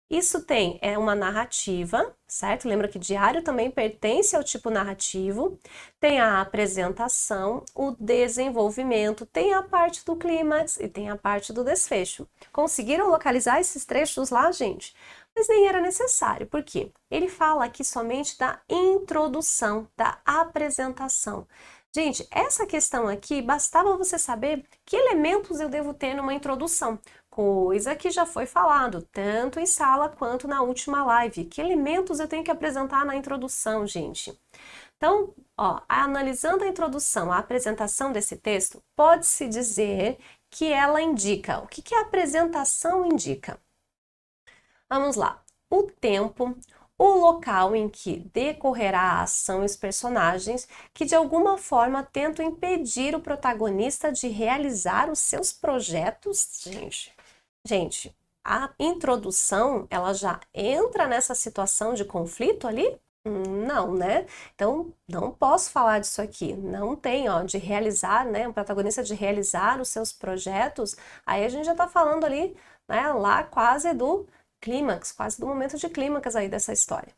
isso tem uma narrativa, certo? Lembra que diário também pertence ao tipo narrativo, tem a apresentação, o desenvolvimento, tem a parte do clímax e tem a parte do desfecho. Conseguiram localizar esses trechos lá, gente? Mas nem era necessário, por quê? Ele fala aqui somente da introdução, da apresentação. Gente, essa questão aqui, bastava você saber que elementos eu devo ter numa introdução. Coisa que já foi falado, tanto em sala quanto na última live. Que elementos eu tenho que apresentar na introdução, gente? Então, ó, analisando a introdução, a apresentação desse texto, pode-se dizer que ela indica. O que a apresentação indica? Vamos lá. O tempo, o local em que decorrerá a ação e os personagens que de alguma forma tentam impedir o protagonista de realizar os seus projetos. Gente, a introdução, ela já entra nessa situação de conflito ali? Não, né? Então, não posso falar disso aqui. Não tem, ó, de realizar, né? O protagonista de realizar os seus projetos. Aí a gente já tá falando ali, né? Lá quase do clímax, quase do momento de clímax aí dessa história.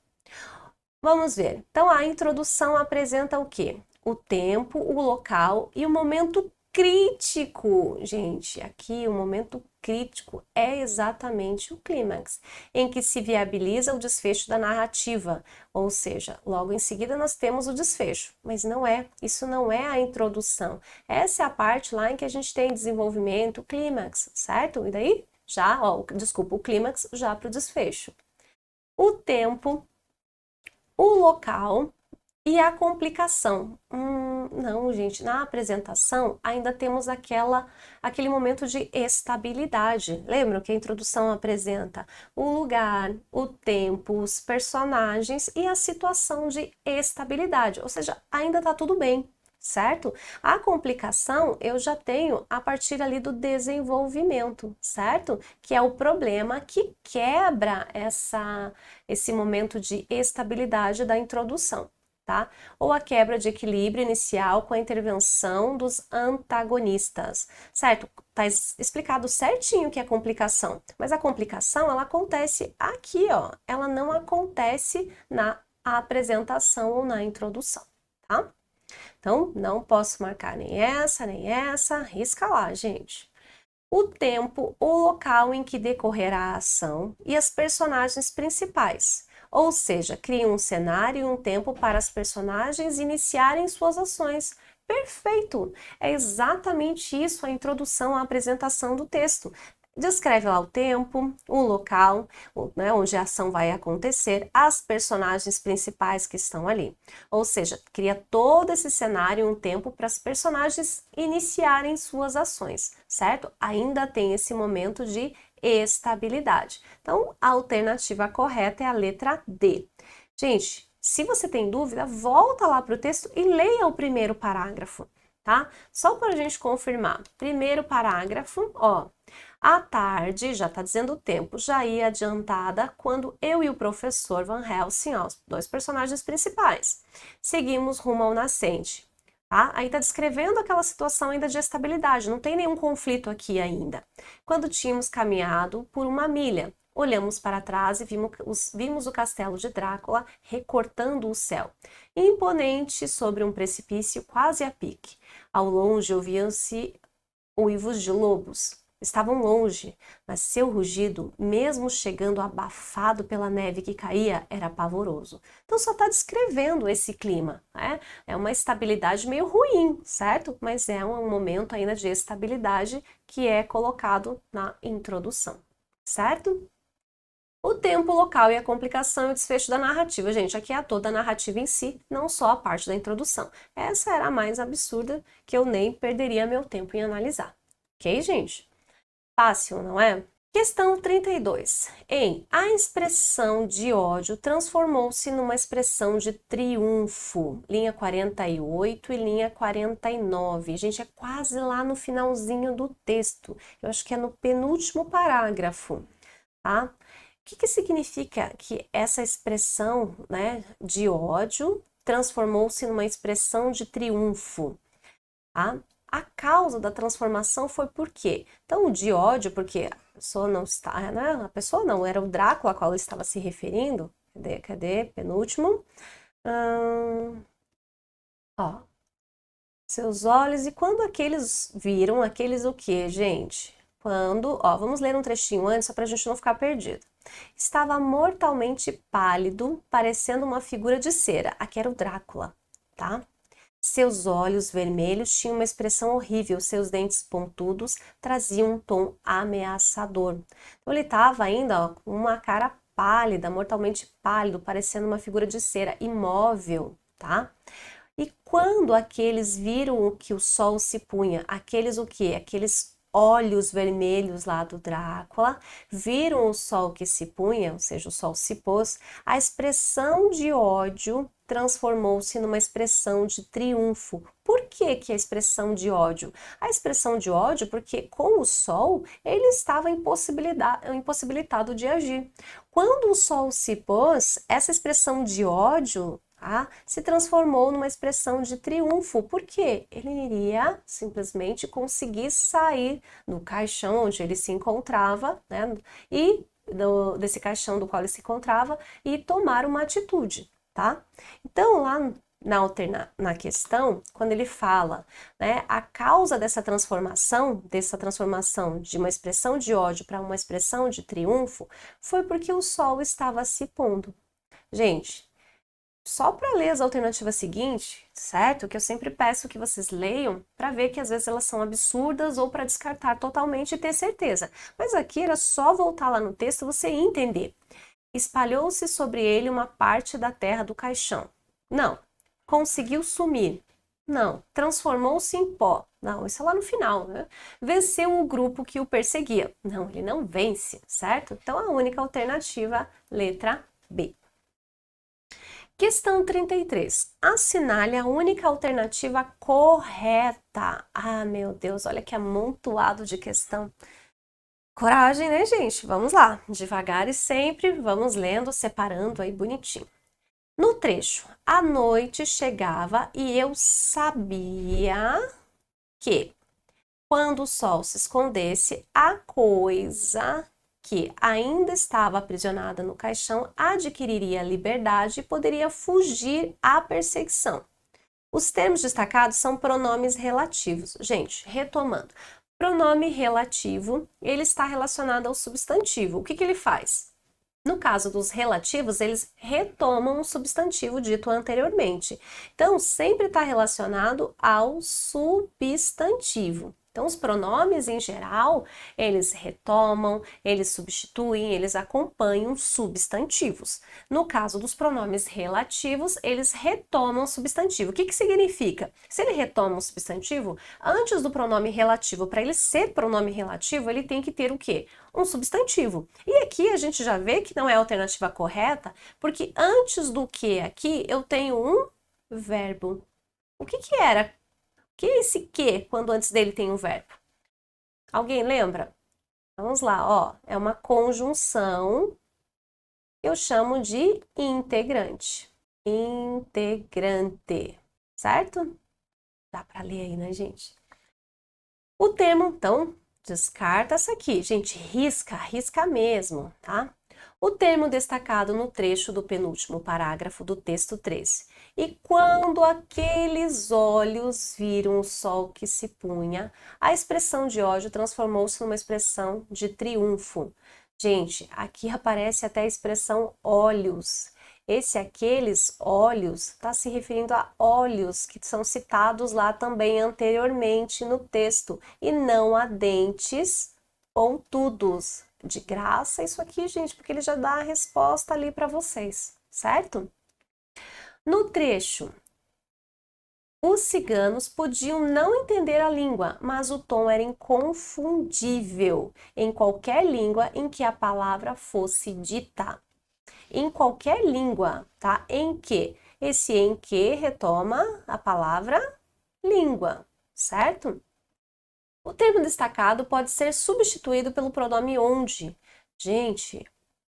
Vamos ver. Então, a introdução apresenta o quê? O tempo, o local e o momento crítico. Gente, aqui o momento crítico é exatamente o clímax, em que se viabiliza o desfecho da narrativa, ou seja, logo em seguida nós temos o desfecho, mas isso não é a introdução. Essa é a parte lá em que a gente tem desenvolvimento, clímax, certo? E daí já, ó, desculpa, o clímax já para o desfecho. O tempo, o local e a complicação. Não, gente, na apresentação ainda temos aquele momento de estabilidade. Lembram que a introdução apresenta o lugar, o tempo, os personagens e a situação de estabilidade, ou seja, ainda tá tudo bem, certo? A complicação eu já tenho a partir ali do desenvolvimento, certo? Que é o problema que quebra esse momento de estabilidade da introdução. Tá? Ou a quebra de equilíbrio inicial com a intervenção dos antagonistas, certo? Tá explicado certinho o que é complicação, mas a complicação ela acontece aqui, ó, ela não acontece na apresentação ou na introdução, tá? Então, não posso marcar nem essa, risca lá, gente. O tempo, o local em que decorrerá a ação e as personagens principais. Ou seja, cria um cenário e um tempo para as personagens iniciarem suas ações. Perfeito! É exatamente isso a introdução à apresentação do texto. Descreve lá o tempo, o local, né, onde a ação vai acontecer, as personagens principais que estão ali. Ou seja, cria todo esse cenário, um tempo para as personagens iniciarem suas ações, certo? Ainda tem esse momento de estabilidade. Então, a alternativa correta é a letra D. Gente, se você tem dúvida, volta lá para o texto e leia o primeiro parágrafo, tá? Só para a gente confirmar. Primeiro parágrafo, ó. À tarde, já está dizendo o tempo, já ia adiantada quando eu e o professor Van Helsing, ó, os dois personagens principais, seguimos rumo ao nascente. Tá? Aí está descrevendo aquela situação ainda de estabilidade, não tem nenhum conflito aqui ainda. Quando tínhamos caminhado por uma milha, olhamos para trás e vimos o castelo de Drácula recortando o céu, imponente sobre um precipício quase a pique. Ao longe ouviam-se uivos de lobos. Estavam longe, mas seu rugido, mesmo chegando abafado pela neve que caía, era pavoroso. Então só está descrevendo esse clima, né? É uma estabilidade meio ruim, certo? Mas é um momento ainda de estabilidade que é colocado na introdução, certo? O tempo, o local e a complicação e o desfecho da narrativa. Gente, aqui é toda a narrativa em si, não só a parte da introdução. Essa era a mais absurda que eu nem perderia meu tempo em analisar. Ok, gente? Fácil, não é? Questão 32. A expressão de ódio transformou-se numa expressão de triunfo. Linha 48 e linha 49. Gente, é quase lá no finalzinho do texto. Eu acho que é no penúltimo parágrafo, tá? O que significa que essa expressão, né, de ódio transformou-se numa expressão de triunfo? Tá? A causa da transformação foi por quê? Então, o de ódio, porque a pessoa não está, né? A pessoa não, era o Drácula a qual ele estava se referindo. Cadê? Penúltimo. Ó, seus olhos, e quando aqueles viram, aqueles o quê, gente? Quando, ó, vamos ler um trechinho antes, só para a gente não ficar perdido. Estava mortalmente pálido, parecendo uma figura de cera. Aqui era o Drácula, tá? Seus olhos vermelhos tinham uma expressão horrível, seus dentes pontudos traziam um tom ameaçador. Então ele estava ainda ó, com uma cara pálida, mortalmente pálido, parecendo uma figura de cera, imóvel, tá? E quando aqueles viram que o sol se punha, aqueles o quê? Aqueles olhos vermelhos lá do Drácula, viram o sol que se punha, ou seja, o sol se pôs, a expressão de ódio transformou-se numa expressão de triunfo. Por que que a expressão de ódio? A expressão de ódio porque com o sol ele estava impossibilitado de agir. Quando o sol se pôs, essa expressão de ódio se transformou numa expressão de triunfo, porque ele iria simplesmente conseguir sair do caixão onde ele se encontrava, né, e desse caixão do qual ele se encontrava e tomar uma atitude, tá? Então, lá na questão, quando ele fala, né, a causa dessa transformação de uma expressão de ódio para uma expressão de triunfo, foi porque o sol estava se pondo. Gente, só para ler as alternativas seguintes, certo? Que eu sempre peço que vocês leiam para ver que às vezes elas são absurdas ou para descartar totalmente e ter certeza. Mas aqui era só voltar lá no texto você entender. Espalhou-se sobre ele uma parte da terra do caixão. Não. Conseguiu sumir. Não. Transformou-se em pó. Não, isso é lá no final, né? Venceu o grupo que o perseguia. Não, ele não vence, certo? Então a única alternativa, letra B. Questão 33. Assinale a única alternativa correta. Ah, meu Deus, olha que amontoado de questão. Coragem, né, gente? Vamos lá. Devagar e sempre, vamos lendo, separando aí bonitinho. No trecho, a noite chegava e eu sabia que quando o sol se escondesse, a coisa que ainda estava aprisionada no caixão adquiriria liberdade e poderia fugir à perseguição. Os termos destacados são pronomes relativos. Gente, retomando. Pronome relativo, ele está relacionado ao substantivo. O que ele faz? No caso dos relativos, eles retomam o substantivo dito anteriormente. Então, sempre está relacionado ao substantivo. Então, os pronomes, em geral, eles retomam, eles substituem, eles acompanham substantivos. No caso dos pronomes relativos, eles retomam o substantivo. O que significa? Se ele retoma um substantivo, antes do pronome relativo, para ele ser pronome relativo, ele tem que ter o quê? Um substantivo. E aqui a gente já vê que não é a alternativa correta, porque antes do que aqui, eu tenho um verbo. O que era? Que é esse que quando antes dele tem um verbo? Alguém lembra? Vamos lá, ó, é uma conjunção, eu chamo de integrante. Integrante, certo? Dá para ler aí, né, gente? O termo, então, descarta essa aqui. Gente, risca mesmo, tá? O termo destacado no trecho do penúltimo parágrafo do texto 13. E quando aqueles olhos viram o sol que se punha, a expressão de ódio transformou-se numa expressão de triunfo. Gente, aqui aparece até a expressão olhos. Aqueles olhos, está se referindo a olhos que são citados lá também anteriormente no texto, e não a dentes pontudos. De graça isso aqui, gente, porque ele já dá a resposta ali para vocês, certo? No trecho, os ciganos podiam não entender a língua, mas o tom era inconfundível em qualquer língua em que a palavra fosse dita. Em qualquer língua, tá? Em que? Esse em que retoma a palavra língua, certo? O termo destacado pode ser substituído pelo pronome onde. Gente,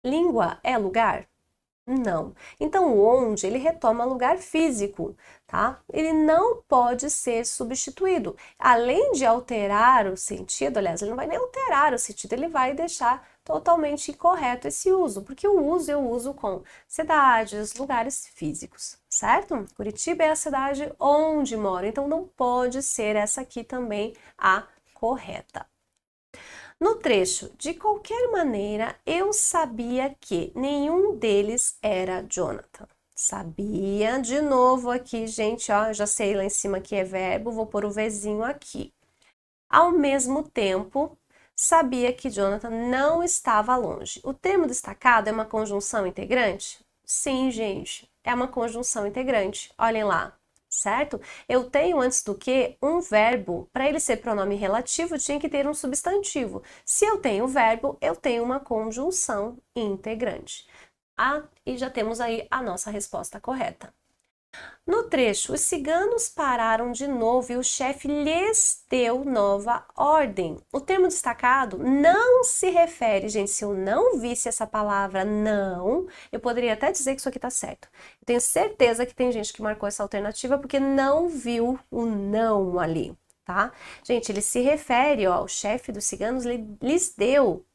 língua é lugar? Não. Então, o onde, ele retoma lugar físico, tá? Ele não pode ser substituído. Além de alterar o sentido, aliás, ele não vai nem alterar o sentido, ele vai deixar totalmente incorreto esse uso, porque o uso eu uso com cidades, lugares físicos, certo? Curitiba é a cidade onde moro, então não pode ser essa aqui também a correta. No trecho, de qualquer maneira, eu sabia que nenhum deles era Jonathan. Sabia, de novo aqui, gente, ó, já sei lá em cima que é verbo, vou pôr o Vzinho aqui. Ao mesmo tempo, sabia que Jonathan não estava longe. O termo destacado é uma conjunção integrante? Sim, gente, é uma conjunção integrante. Olhem lá, certo? Eu tenho antes do que um verbo. Para ele ser pronome relativo, tinha que ter um substantivo. Se eu tenho verbo, eu tenho uma conjunção integrante. Ah, e já temos aí a nossa resposta correta. No trecho, os ciganos pararam de novo e o chefe lhes deu nova ordem. O termo destacado não se refere, gente, se eu não visse essa palavra não, eu poderia até dizer que isso aqui tá certo. Eu tenho certeza que tem gente que marcou essa alternativa porque não viu o não ali, tá? Gente, ele se refere, ó, o chefe dos ciganos lhes deu,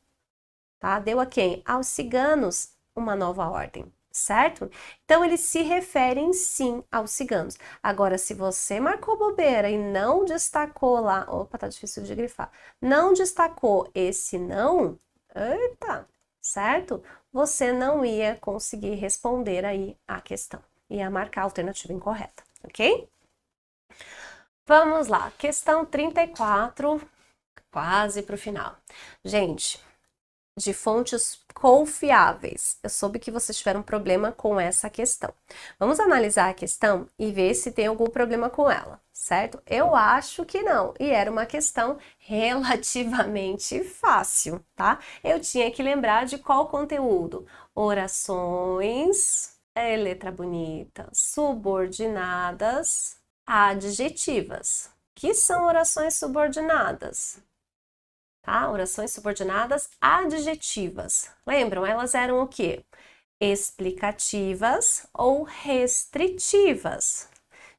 tá? Deu a quem? Aos ciganos uma nova ordem. Certo? Então, eles se referem sim aos ciganos. Agora, se você marcou bobeira e não destacou lá, opa, tá difícil de grifar, não destacou esse não, eita, certo? Você não ia conseguir responder aí a questão. Ia marcar a alternativa incorreta, ok? Vamos lá, questão 34, quase para o final. Gente, de fontes confiáveis. Eu soube que vocês tiveram problema com essa questão. Vamos analisar a questão e ver se tem algum problema com ela, certo? Eu acho que não, e era uma questão relativamente fácil, tá? Eu tinha que lembrar de qual conteúdo? Orações, letra bonita, subordinadas, adjetivas. Que são orações subordinadas? Tá? Orações subordinadas adjetivas. Lembram? Elas eram o quê? Explicativas ou restritivas.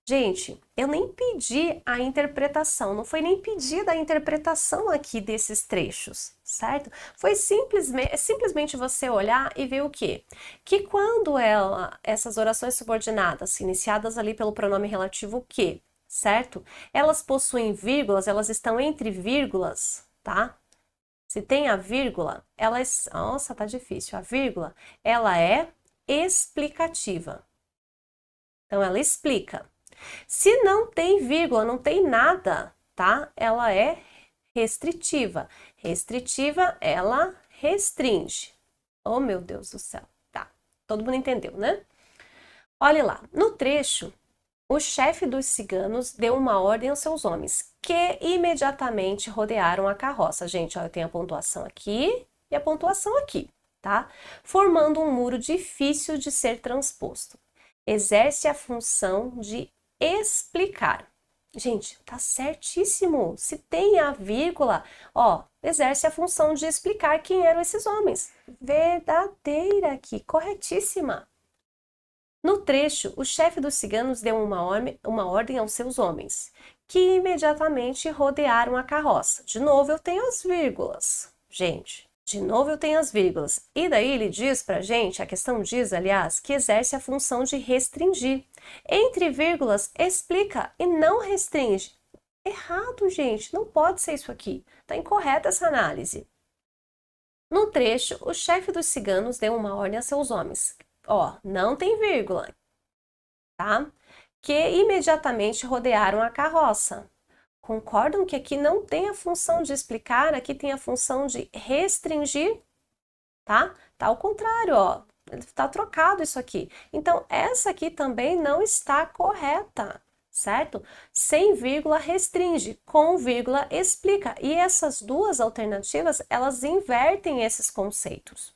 Gente, eu nem pedi a interpretação, não foi nem pedida a interpretação aqui desses trechos, certo? Foi simplesmente você olhar e ver o quê? Que quando essas orações subordinadas, iniciadas ali pelo pronome relativo o quê? Certo? Elas possuem vírgulas, elas estão entre vírgulas, tá? Se tem a vírgula, ela é... Nossa, tá difícil. A vírgula, ela é explicativa. Então, ela explica. Se não tem vírgula, não tem nada, tá? Ela é restritiva. Restritiva, ela restringe. Oh, meu Deus do céu. Tá, todo mundo entendeu, né? Olhe lá, no trecho, o chefe dos ciganos deu uma ordem aos seus homens, que imediatamente rodearam a carroça. Gente, ó, eu tenho a pontuação aqui e a pontuação aqui, tá? Formando um muro difícil de ser transposto. Exerce a função de explicar. Gente, tá certíssimo. Se tem a vírgula, ó, exerce a função de explicar quem eram esses homens. Verdadeira aqui, corretíssima. No trecho, o chefe dos ciganos deu uma ordem aos seus homens, que imediatamente rodearam a carroça. De novo, eu tenho as vírgulas. Gente, de novo eu tenho as vírgulas. E daí ele diz pra gente, a questão diz, aliás, que exerce a função de restringir. Entre vírgulas, explica e não restringe. Errado, gente, não pode ser isso aqui. Tá incorreta essa análise. No trecho, o chefe dos ciganos deu uma ordem a seus homens. Ó, não tem vírgula, tá? Que imediatamente rodearam a carroça. Concordam que aqui não tem a função de explicar, aqui tem a função de restringir, tá? Tá ao contrário, ó. Tá trocado isso aqui. Então, essa aqui também não está correta, certo? Sem vírgula restringe, com vírgula explica. E essas duas alternativas, elas invertem esses conceitos.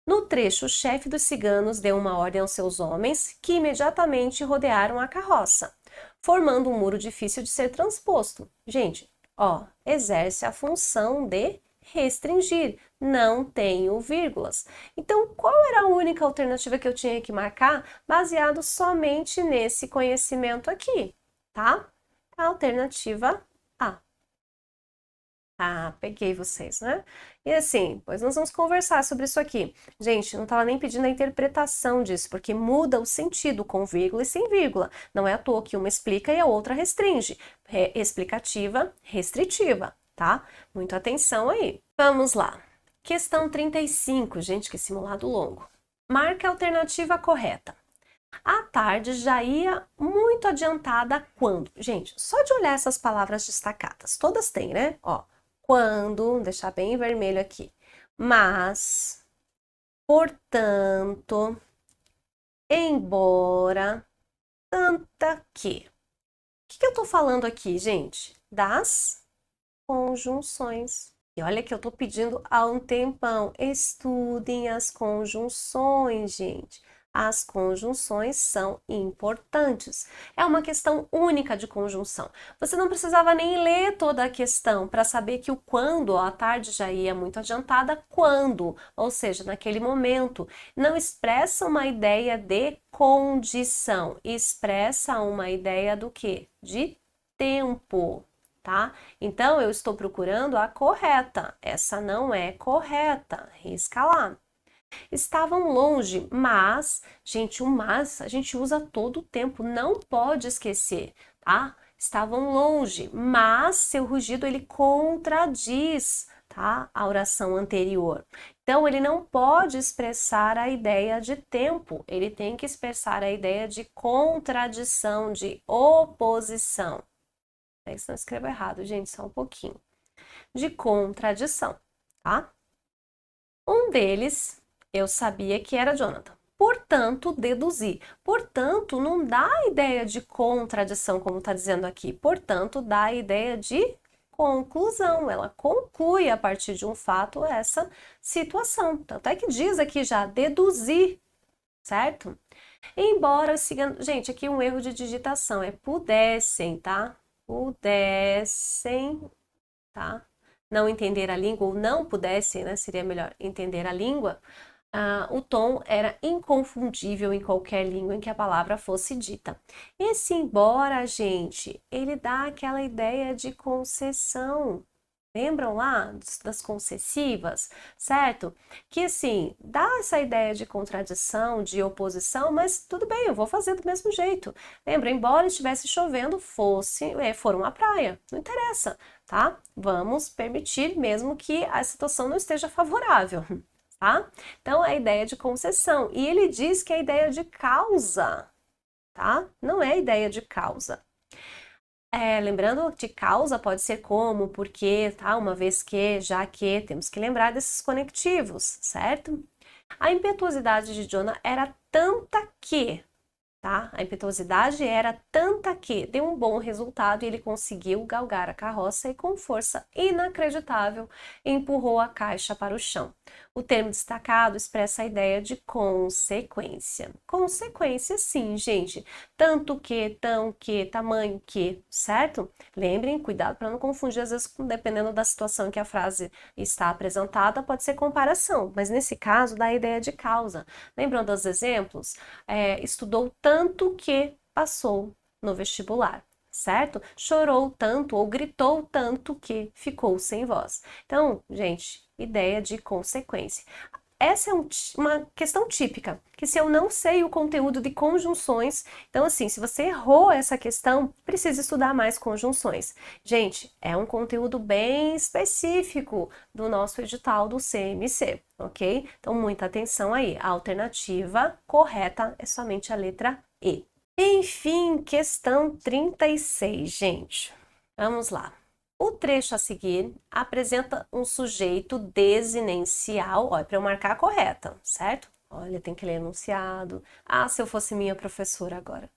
No trecho, o chefe dos ciganos deu uma ordem aos seus homens, que imediatamente rodearam a carroça, formando um muro difícil de ser transposto. Gente, ó, exerce a função de restringir, não tenho vírgulas. Então, qual era a única alternativa que eu tinha que marcar baseado somente nesse conhecimento aqui, tá? A alternativa A. Ah, peguei vocês, né? E assim, pois nós vamos conversar sobre isso aqui. Gente, não estava nem pedindo a interpretação disso, porque muda o sentido com vírgula e sem vírgula. Não é à toa que uma explica e a outra restringe. Explicativa, restritiva, tá? Muita atenção aí. Vamos lá. Questão 35, gente, que simulado longo. Marque a alternativa correta. A tarde já ia muito adiantada quando? Gente, só de olhar essas palavras destacadas, todas têm, né? Ó, quando, deixar bem vermelho aqui. Mas, portanto, embora, tanta que. O que eu tô falando aqui, gente? Das conjunções. E olha que eu tô pedindo há um tempão. Estudem as conjunções, gente. As conjunções são importantes. É uma questão única de conjunção. Você não precisava nem ler toda a questão para saber que o quando, ó, a tarde já ia muito adiantada, quando, ou seja, naquele momento, não expressa uma ideia de condição, expressa uma ideia do quê? De tempo, tá? Então, eu estou procurando a correta. Essa não é correta. Risca lá. Estavam longe, mas, gente, o mas a gente usa todo o tempo, não pode esquecer, tá? Estavam longe, mas seu rugido ele contradiz, tá? A oração anterior. Então, ele não pode expressar a ideia de tempo, ele tem que expressar a ideia de contradição, de oposição. É isso, não escrevo errado, gente, só um pouquinho. De contradição, tá? Um deles, eu sabia que era Jonathan. Portanto, deduzi. Portanto, não dá a ideia de contradição, como está dizendo aqui. Portanto, dá a ideia de conclusão. Ela conclui a partir de um fato essa situação. Tanto é que diz aqui já deduzir, certo? Embora sigando. Gente, aqui um erro de digitação é pudessem, tá? Pudessem, tá? Não entender a língua, ou não pudessem, né? Seria melhor entender a língua. O tom era inconfundível em qualquer língua em que a palavra fosse dita. Esse embora, gente, ele dá aquela ideia de concessão. Lembram lá das concessivas, certo? Que assim, dá essa ideia de contradição, de oposição, mas tudo bem, eu vou fazer do mesmo jeito. Lembra, embora estivesse chovendo, for uma praia, não interessa, tá? Vamos permitir mesmo que a situação não esteja favorável, tá? Então, é a ideia de concessão. E ele diz que é a ideia de causa, tá? Não é a ideia de causa. Lembrando de causa pode ser como, porque, tá? Uma vez que, já que, temos que lembrar desses conectivos, certo? A impetuosidade de Jonah era tanta que, tá? A impetuosidade era tanta que deu um bom resultado e ele conseguiu galgar a carroça e com força inacreditável empurrou a caixa para o chão. O termo destacado expressa a ideia de consequência. Consequência, sim, gente. Tanto que, tão que, tamanho que, certo? Lembrem, cuidado para não confundir, às vezes, dependendo da situação em que a frase está apresentada, pode ser comparação, mas nesse caso dá a ideia de causa. Lembram dos exemplos? Estudou tanto que passou no vestibular, certo? Chorou tanto ou gritou tanto que ficou sem voz. Então, gente, ideia de consequência. Essa é uma questão típica, que se eu não sei o conteúdo de conjunções, então assim, se você errou essa questão, precisa estudar mais conjunções. Gente, é um conteúdo bem específico do nosso edital do CMC, ok? Então muita atenção aí, a alternativa correta é somente a letra E. Enfim, questão 36, gente. Vamos lá. O trecho a seguir apresenta um sujeito desinencial, olha, para eu marcar a correta, certo? Olha, tem que ler enunciado. Ah, se eu fosse minha professora agora.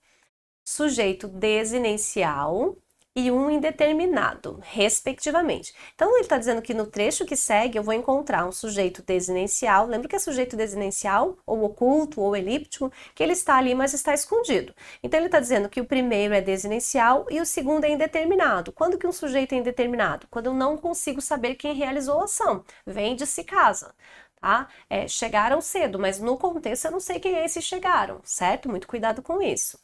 Sujeito desinencial e um indeterminado, respectivamente. Então, ele está dizendo que no trecho que segue eu vou encontrar um sujeito desinencial. Lembra que é sujeito desinencial, ou oculto, ou elíptico, que ele está ali, mas está escondido. Então, ele está dizendo que o primeiro é desinencial e o segundo é indeterminado. Quando que um sujeito é indeterminado? Quando eu não consigo saber quem realizou a ação. Vende-se casa. Tá? Chegaram cedo, mas no contexto eu não sei quem é esse chegaram, certo? Muito cuidado com isso.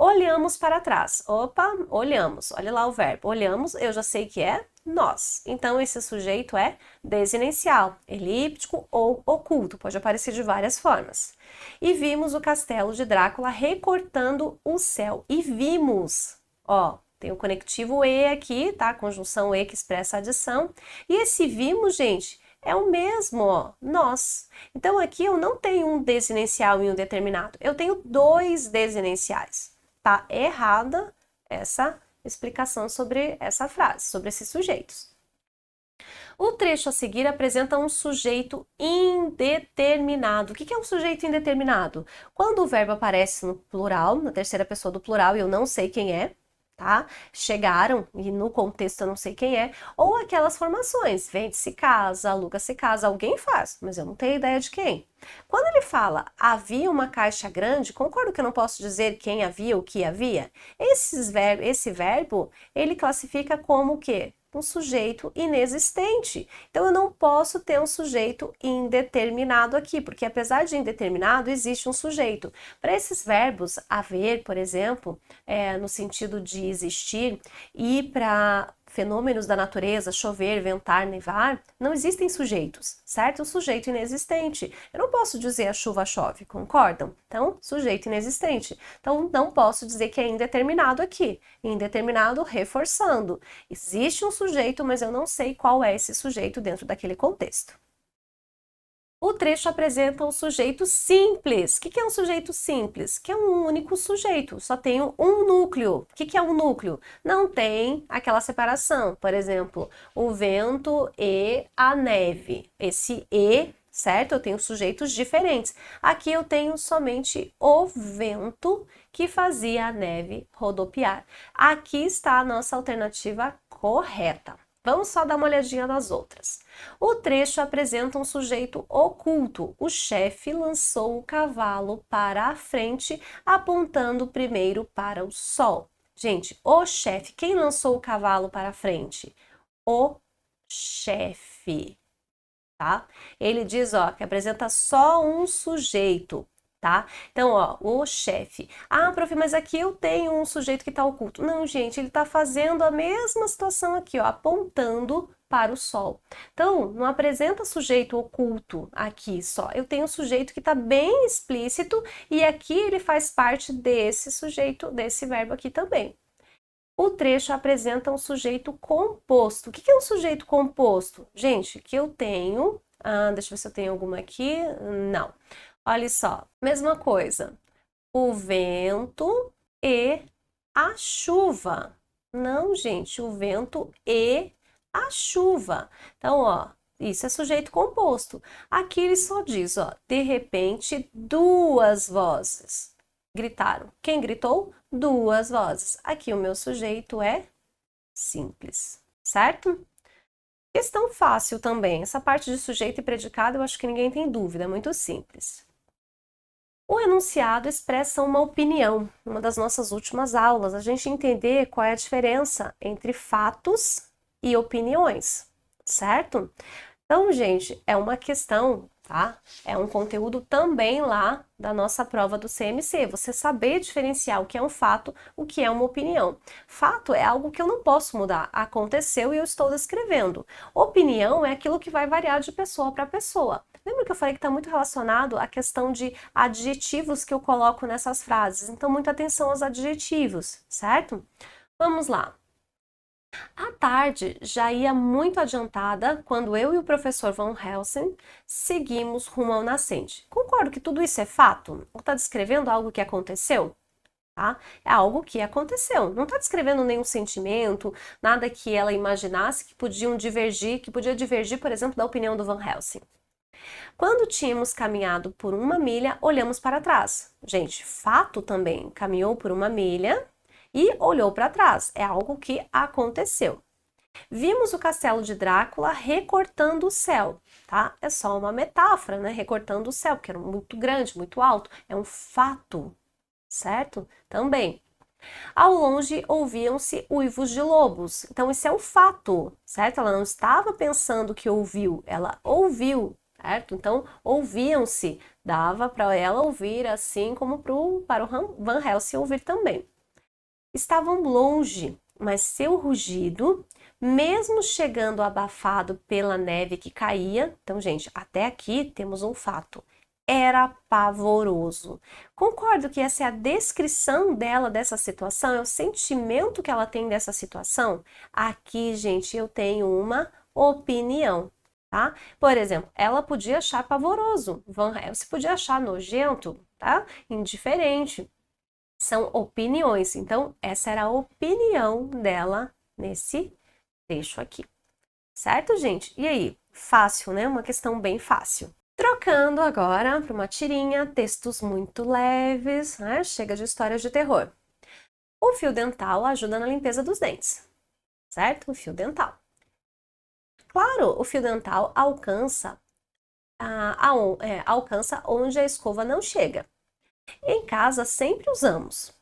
Olhamos para trás. Opa, olhamos. Olha lá o verbo. Olhamos, eu já sei que é nós. Então, esse sujeito é desinencial, elíptico ou oculto. Pode aparecer de várias formas. E vimos o castelo de Drácula recortando o céu. E vimos, ó, tem o conectivo E aqui, tá? A conjunção E que expressa a adição. E esse vimos, gente, é o mesmo, ó, nós. Então, aqui eu não tenho um desinencial e um determinado. Eu tenho dois desinenciais. Tá errada essa explicação sobre essa frase, sobre esses sujeitos. O trecho a seguir apresenta um sujeito indeterminado. O que é um sujeito indeterminado? Quando o verbo aparece no plural, na terceira pessoa do plural, e eu não sei quem é, tá? Chegaram, e no contexto eu não sei quem é, ou aquelas formações, vende-se casa, aluga-se casa, alguém faz, mas eu não tenho ideia de quem. Quando ele fala havia uma caixa grande, concordo que eu não posso dizer quem havia, o que havia? Esse verbo, ele classifica como o quê? Um sujeito inexistente. Então, eu não posso ter um sujeito indeterminado aqui, porque apesar de indeterminado, existe um sujeito. Para esses verbos, haver, por exemplo, no sentido de existir, e para fenômenos da natureza, chover, ventar, nevar, não existem sujeitos, certo? O sujeito inexistente. Eu não posso dizer a chuva chove, concordam? Então, sujeito inexistente. Então, não posso dizer que é indeterminado aqui. Indeterminado, reforçando. Existe um sujeito, mas eu não sei qual é esse sujeito dentro daquele contexto. O trecho apresenta um sujeito simples. O que é um sujeito simples? Que é um único sujeito, só tem um núcleo. O que é um núcleo? Não tem aquela separação. Por exemplo, o vento e a neve. Esse e, certo? Eu tenho sujeitos diferentes. Aqui eu tenho somente o vento que fazia a neve rodopiar. Aqui está a nossa alternativa correta. Vamos só dar uma olhadinha nas outras. O trecho apresenta um sujeito oculto. O chefe lançou o cavalo para a frente, apontando primeiro para o sol. Gente, o chefe, quem lançou o cavalo para a frente? O chefe, tá? Ele diz, ó, que apresenta só um sujeito. Tá? Então, ó, o chefe. Ah, prof, mas aqui eu tenho um sujeito que está oculto. Não, gente, ele está fazendo a mesma situação aqui, ó, apontando para o sol. Então, não apresenta sujeito oculto aqui só. Eu tenho um sujeito que está bem explícito e aqui ele faz parte desse sujeito, desse verbo aqui também. O trecho apresenta um sujeito composto. O que é um sujeito composto? Gente, que eu tenho... deixa eu ver se eu tenho alguma aqui. Não. Olha só, mesma coisa. O vento e a chuva. Não, gente, o vento e a chuva. Então, ó, isso é sujeito composto. Aqui ele só diz, ó, de repente, duas vozes gritaram. Quem gritou? Duas vozes. Aqui o meu sujeito é simples, certo? Questão fácil também. Essa parte de sujeito e predicado eu acho que ninguém tem dúvida, é muito simples. O enunciado expressa uma opinião. Uma das nossas últimas aulas, a gente entender qual é a diferença entre fatos e opiniões, certo? Então, gente, é uma questão, tá? É um conteúdo também lá da nossa prova do CMC. Você saber diferenciar o que é um fato, o que é uma opinião. Fato é algo que eu não posso mudar. Aconteceu e eu estou descrevendo. Opinião é aquilo que vai variar de pessoa para pessoa. Lembra que eu falei que está muito relacionado à questão de adjetivos que eu coloco nessas frases? Então, muita atenção aos adjetivos, certo? Vamos lá. A tarde já ia muito adiantada quando eu e o professor Van Helsing seguimos rumo ao nascente. Concordo que tudo isso é fato? Ou está descrevendo algo que aconteceu? Tá? É algo que aconteceu. Não está descrevendo nenhum sentimento, nada que ela imaginasse que podiam divergir, que podia divergir, por exemplo, da opinião do Van Helsing. Quando tínhamos caminhado por 1 milha, olhamos para trás. Gente, fato também. Caminhou por 1 milha e olhou para trás. É algo que aconteceu. Vimos o castelo de Drácula recortando o céu, tá? É só uma metáfora, né? Recortando o céu, porque era muito grande, muito alto. É um fato, certo? Também. Ao longe ouviam-se uivos de lobos. Então, isso é um fato, certo? Ela não estava pensando que ouviu, ela ouviu, certo? Então, ouviam-se. Dava para ela ouvir, assim como para o Van Helsing ouvir também. Estavam longe, mas seu rugido, mesmo chegando abafado pela neve que caía, então, gente, até aqui temos um fato, era pavoroso. Concordo que essa é a descrição dela dessa situação, é o sentimento que ela tem dessa situação? Aqui, gente, eu tenho uma opinião, tá? Por exemplo, ela podia achar pavoroso, Van Helsing podia achar nojento, tá? Indiferente. São opiniões. Então, essa era a opinião dela nesse trecho aqui. Certo, gente? E aí? Fácil, né? Uma questão bem fácil. Trocando agora para uma tirinha, textos muito leves, né? Chega de histórias de terror. O fio dental ajuda na limpeza dos dentes, certo? O fio dental. Claro, o fio dental alcança onde a escova não chega. Em casa sempre usamos.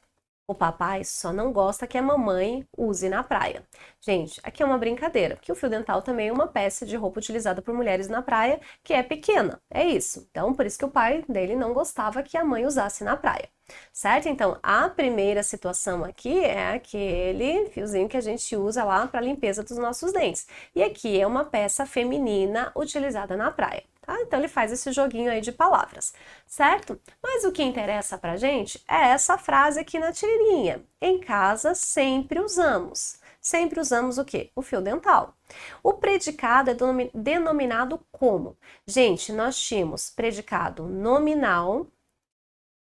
O papai só não gosta que a mamãe use na praia. Gente, aqui é uma brincadeira, porque o fio dental também é uma peça de roupa utilizada por mulheres na praia que é pequena. É isso. Então, por isso que o pai dele não gostava que a mãe usasse na praia. Certo? Então, a primeira situação aqui é aquele fiozinho que a gente usa lá para limpeza dos nossos dentes. E aqui é uma peça feminina utilizada na praia. Tá? Então ele faz esse joguinho aí de palavras, certo? Mas o que interessa pra gente é essa frase aqui na tirinha. Em casa sempre usamos. Sempre usamos o quê? O fio dental. O predicado é denominado como? Gente, nós tínhamos predicado nominal.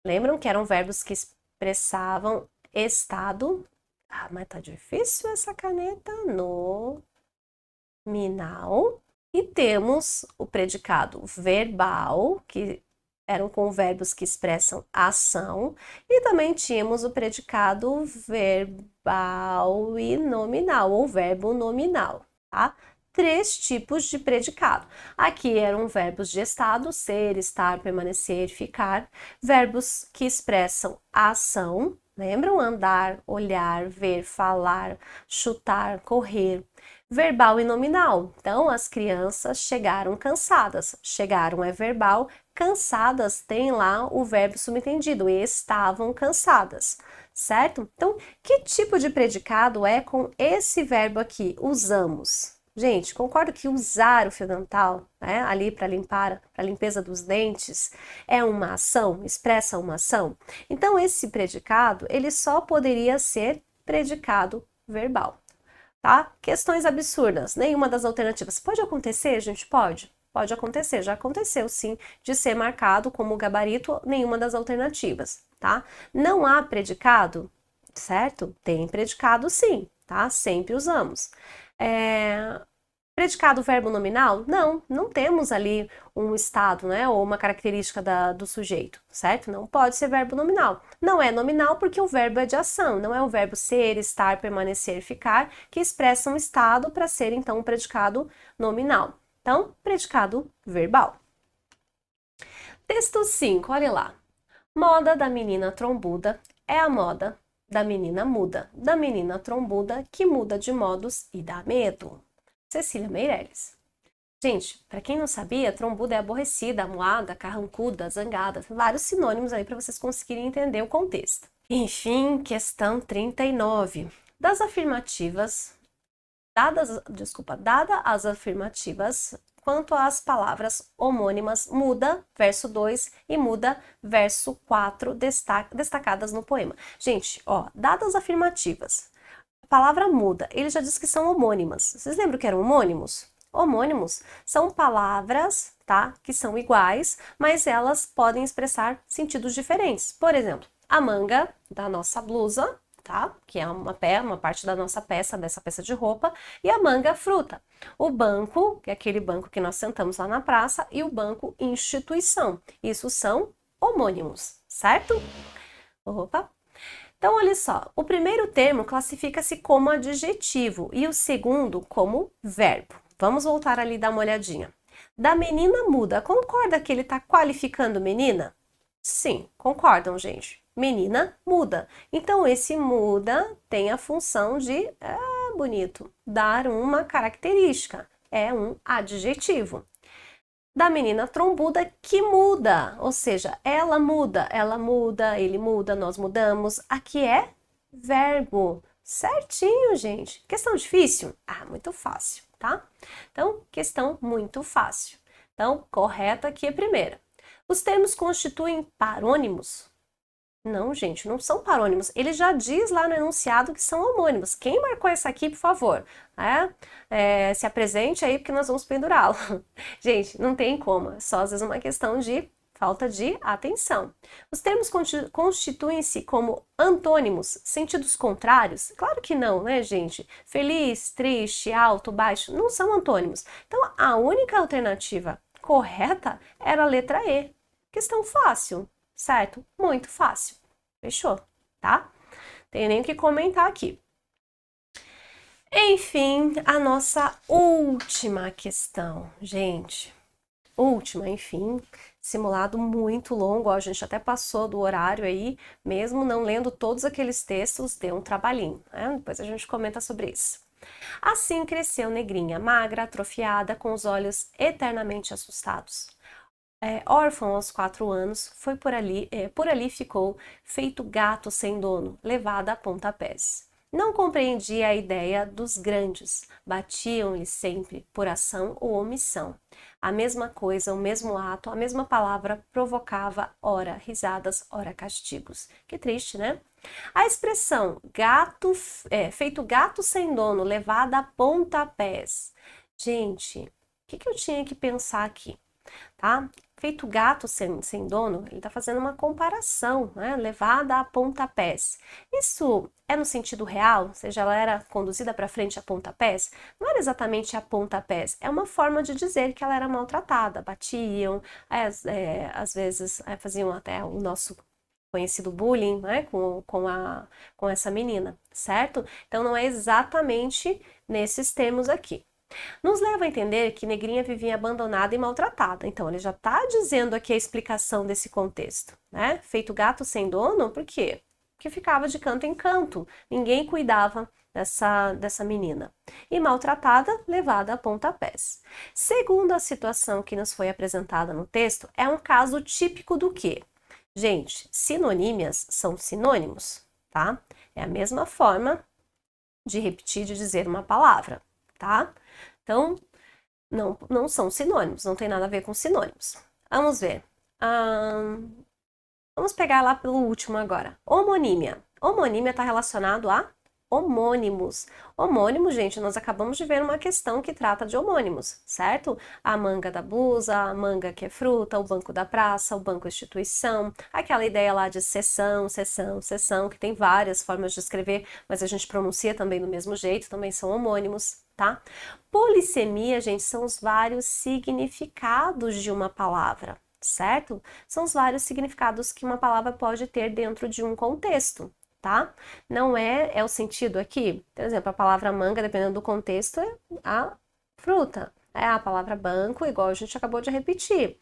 Lembram que eram verbos que expressavam estado? Ah, mas tá difícil essa caneta. Nominal. E temos o predicado verbal, que eram com verbos que expressam ação, e também tínhamos o predicado verbal e nominal, ou verbo nominal, tá? 3 tipos de predicado. Aqui eram verbos de estado, ser, estar, permanecer, ficar, verbos que expressam ação, lembram? Andar, olhar, ver, falar, chutar, correr. Verbal e nominal. Então, as crianças chegaram cansadas. Chegaram é verbal, cansadas tem lá o verbo subentendido, estavam cansadas, certo? Então, que tipo de predicado é com esse verbo aqui? Usamos. Gente, concordo que usar o fio dental, né, ali para limpar, para limpeza dos dentes, é uma ação, expressa uma ação. Então, esse predicado, ele só poderia ser predicado verbal. Tá? Questões absurdas, nenhuma das alternativas. Pode acontecer, gente? Pode. Pode acontecer, já aconteceu sim, de ser marcado como gabarito nenhuma das alternativas, tá? Não há predicado, certo? Tem predicado sim, tá? Sempre usamos. Predicado verbo nominal? Não, não temos ali um estado, né, ou uma característica do sujeito, certo? Não pode ser verbo nominal. Não é nominal porque o verbo é de ação, não é o verbo ser, estar, permanecer, ficar, que expressa um estado para ser, então, um predicado nominal. Então, predicado verbal. Texto 5, olha lá. Moda da menina trombuda é a moda da menina muda, da menina trombuda que muda de modos e dá medo. Cecília Meirelles. Gente, para quem não sabia, trombuda é aborrecida, amuada, carrancuda, zangada, vários sinônimos aí para vocês conseguirem entender o contexto. Enfim, questão 39. Das afirmativas, dada as afirmativas, quanto às palavras homônimas, muda, verso 2, e muda, verso 4, destacadas no poema. Gente, ó, dadas as afirmativas, a palavra muda, ele já diz que são homônimas. Vocês lembram que eram homônimos? Homônimos são palavras, tá, que são iguais, mas elas podem expressar sentidos diferentes. Por exemplo, a manga da nossa blusa, tá, que é uma parte da nossa peça, dessa peça de roupa, e a manga fruta. O banco, que é aquele banco que nós sentamos lá na praça, e o banco instituição. Isso são homônimos, certo? Opa! Então, olha só, o primeiro termo classifica-se como adjetivo e o segundo como verbo. Vamos voltar ali e dar uma olhadinha. Da menina muda, concorda que ele está qualificando menina? Sim, concordam, gente. Menina muda. Então, esse muda tem a função de, bonito, dar uma característica. É um adjetivo. Da menina trombuda que muda, ou seja, ela muda, ele muda, nós mudamos. Aqui é verbo. Certinho, gente. Questão difícil? Ah, muito fácil, tá? Então, questão muito fácil. Então, correta aqui é a primeira. Os termos constituem parônimos? Não, gente, não são parônimos. Ele já diz lá no enunciado que são homônimos. Quem marcou essa aqui, por favor? Se apresente aí, porque nós vamos pendurá-lo. Gente, não tem como. É só às vezes uma questão de falta de atenção. Os termos constituem-se como antônimos, sentidos contrários? Claro que não, né, gente? Feliz, triste, alto, baixo, não são antônimos. Então, a única alternativa correta era a letra E. Questão fácil, certo? Muito fácil. Fechou, tá? Tem nem o que comentar aqui. Enfim, a nossa última questão, gente. Última, enfim, simulado muito longo, ó, a gente até passou do horário aí, mesmo não lendo todos aqueles textos, deu um trabalhinho, né? Depois a gente comenta sobre isso. Assim cresceu Negrinha, magra, atrofiada, com os olhos eternamente assustados. Órfão aos 4 anos, por ali ficou, feito gato sem dono, levado a pontapés. Não compreendia a ideia dos grandes, batiam-lhe sempre, por ação ou omissão. A mesma coisa, o mesmo ato, a mesma palavra provocava, ora risadas, ora castigos. Que triste, né? A expressão feito gato sem dono, levado a pontapés. Gente, o que eu tinha que pensar aqui? Tá? Feito gato sem dono, ele está fazendo uma comparação, né? Levada a pontapés. Isso é no sentido real? Ou seja, ela era conduzida para frente a pontapés? Não era exatamente a pontapés, é uma forma de dizer que ela era maltratada, batiam, às vezes faziam até o nosso conhecido bullying, né, com essa menina, certo? Então não é exatamente nesses termos aqui. Nos leva a entender que Negrinha vivia abandonada e maltratada. Então, ele já está dizendo aqui a explicação desse contexto, né? Feito gato sem dono, por quê? Porque ficava de canto em canto, ninguém cuidava dessa menina. E maltratada, levada a pontapés. Segundo a situação que nos foi apresentada no texto, é um caso típico do quê? Gente, sinonímias são sinônimos, tá? É a mesma forma de repetir, de dizer uma palavra, tá? Então, não são sinônimos, não tem nada a ver com sinônimos. Vamos ver. Vamos pegar lá pelo último agora. Homonímia. Homonímia está relacionado a homônimos. Homônimos, gente, nós acabamos de ver uma questão que trata de homônimos, certo? A manga da blusa, a manga que é fruta, o banco da praça, o banco instituição, aquela ideia lá de seção, que tem várias formas de escrever, mas a gente pronuncia também do mesmo jeito, também são homônimos, tá? Polissemia, gente, são os vários significados de uma palavra, certo? São os vários significados que uma palavra pode ter dentro de um contexto, tá? Não é o sentido aqui, por exemplo, a palavra manga, dependendo do contexto, é a fruta. É a palavra banco, igual a gente acabou de repetir.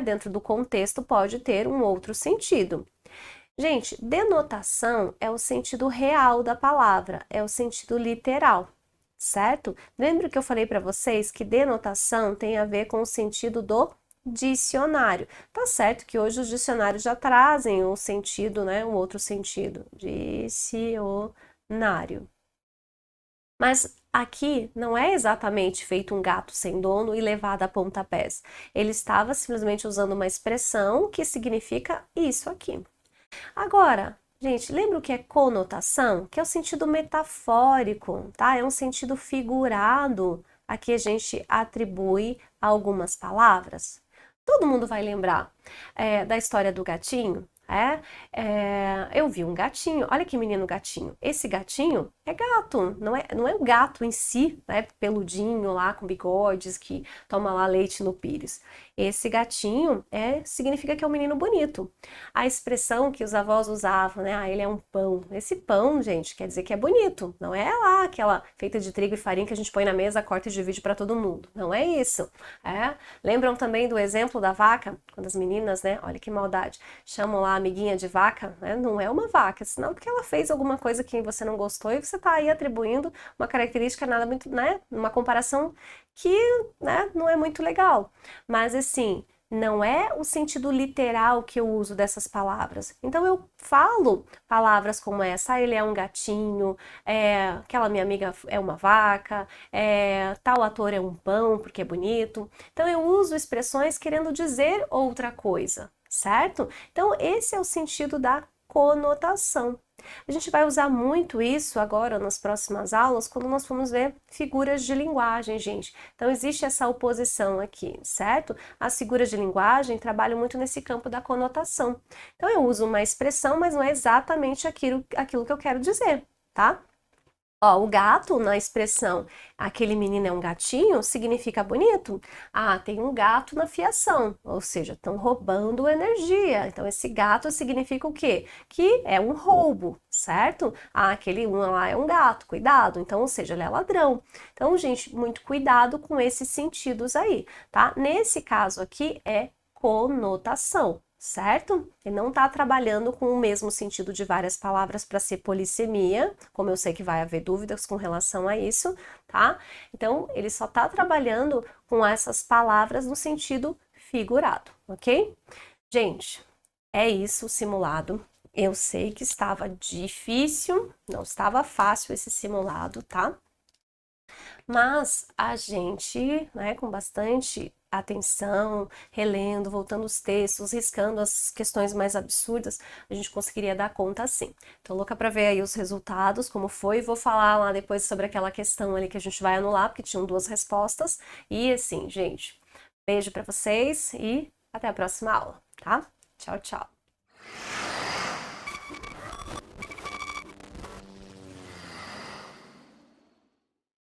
Dentro do contexto pode ter um outro sentido. Gente, denotação é o sentido real da palavra, é o sentido literal, certo? Lembra que eu falei para vocês que denotação tem a ver com o sentido do dicionário. Tá certo que hoje os dicionários já trazem o sentido, né, um outro sentido, dicionário. Mas aqui não é exatamente feito um gato sem dono e levado a pontapés. Ele estava simplesmente usando uma expressão que significa isso aqui. Agora, gente, lembra o que é conotação? Que é o sentido metafórico, tá? É um sentido figurado a que a gente atribui a algumas palavras. Todo mundo vai lembrar da história do gatinho? Eu vi um gatinho, olha que menino gatinho. Esse gatinho é gato, não é o gato em si, né, peludinho lá com bigodes que toma lá leite no pires. Esse gatinho significa que é um menino bonito. A expressão que os avós usavam, né, ele é um pão. Esse pão, gente, quer dizer que é bonito, não é lá aquela feita de trigo e farinha que a gente põe na mesa, corta e divide para todo mundo. Não é isso. Lembram também do exemplo da vaca, quando as meninas, né, olha que maldade, chamam lá a amiguinha de vaca, né? Não é uma vaca, senão porque ela fez alguma coisa que você não gostou e você está aí atribuindo uma característica nada muito, né? Uma comparação que, né, não é muito legal. Mas assim, não é o sentido literal que eu uso dessas palavras. Então eu falo palavras como essa, ele é um gatinho, aquela minha amiga é uma vaca, tal ator é um pão porque é bonito. Então eu uso expressões querendo dizer outra coisa, certo? Então esse é o sentido da conotação. A gente vai usar muito isso agora nas próximas aulas, quando nós formos ver figuras de linguagem, gente. Então, existe essa oposição aqui, certo? As figuras de linguagem trabalham muito nesse campo da conotação. Então, eu uso uma expressão, mas não é exatamente aquilo que eu quero dizer, tá? Ó, o gato, na expressão aquele menino é um gatinho, significa bonito. Ah, tem um gato na fiação, ou seja, estão roubando energia. Então, esse gato significa o quê? Que é um roubo, certo? Ah, aquele um lá é um gato, cuidado. Então, ou seja, ele é ladrão. Então, gente, muito cuidado com esses sentidos aí, tá? Nesse caso aqui é conotação, certo? Ele não está trabalhando com o mesmo sentido de várias palavras para ser polissemia, como eu sei que vai haver dúvidas com relação a isso, tá? Então, ele só está trabalhando com essas palavras no sentido figurado, ok? Gente, é isso o simulado. Eu sei que estava difícil, não estava fácil esse simulado, tá? Mas a gente, né, com bastante atenção, relendo, voltando os textos, riscando as questões mais absurdas, a gente conseguiria dar conta sim. Tô louca para ver aí os resultados, como foi, e vou falar lá depois sobre aquela questão ali que a gente vai anular, porque tinham duas respostas. E assim, gente, beijo para vocês e até a próxima aula, tá? Tchau, tchau.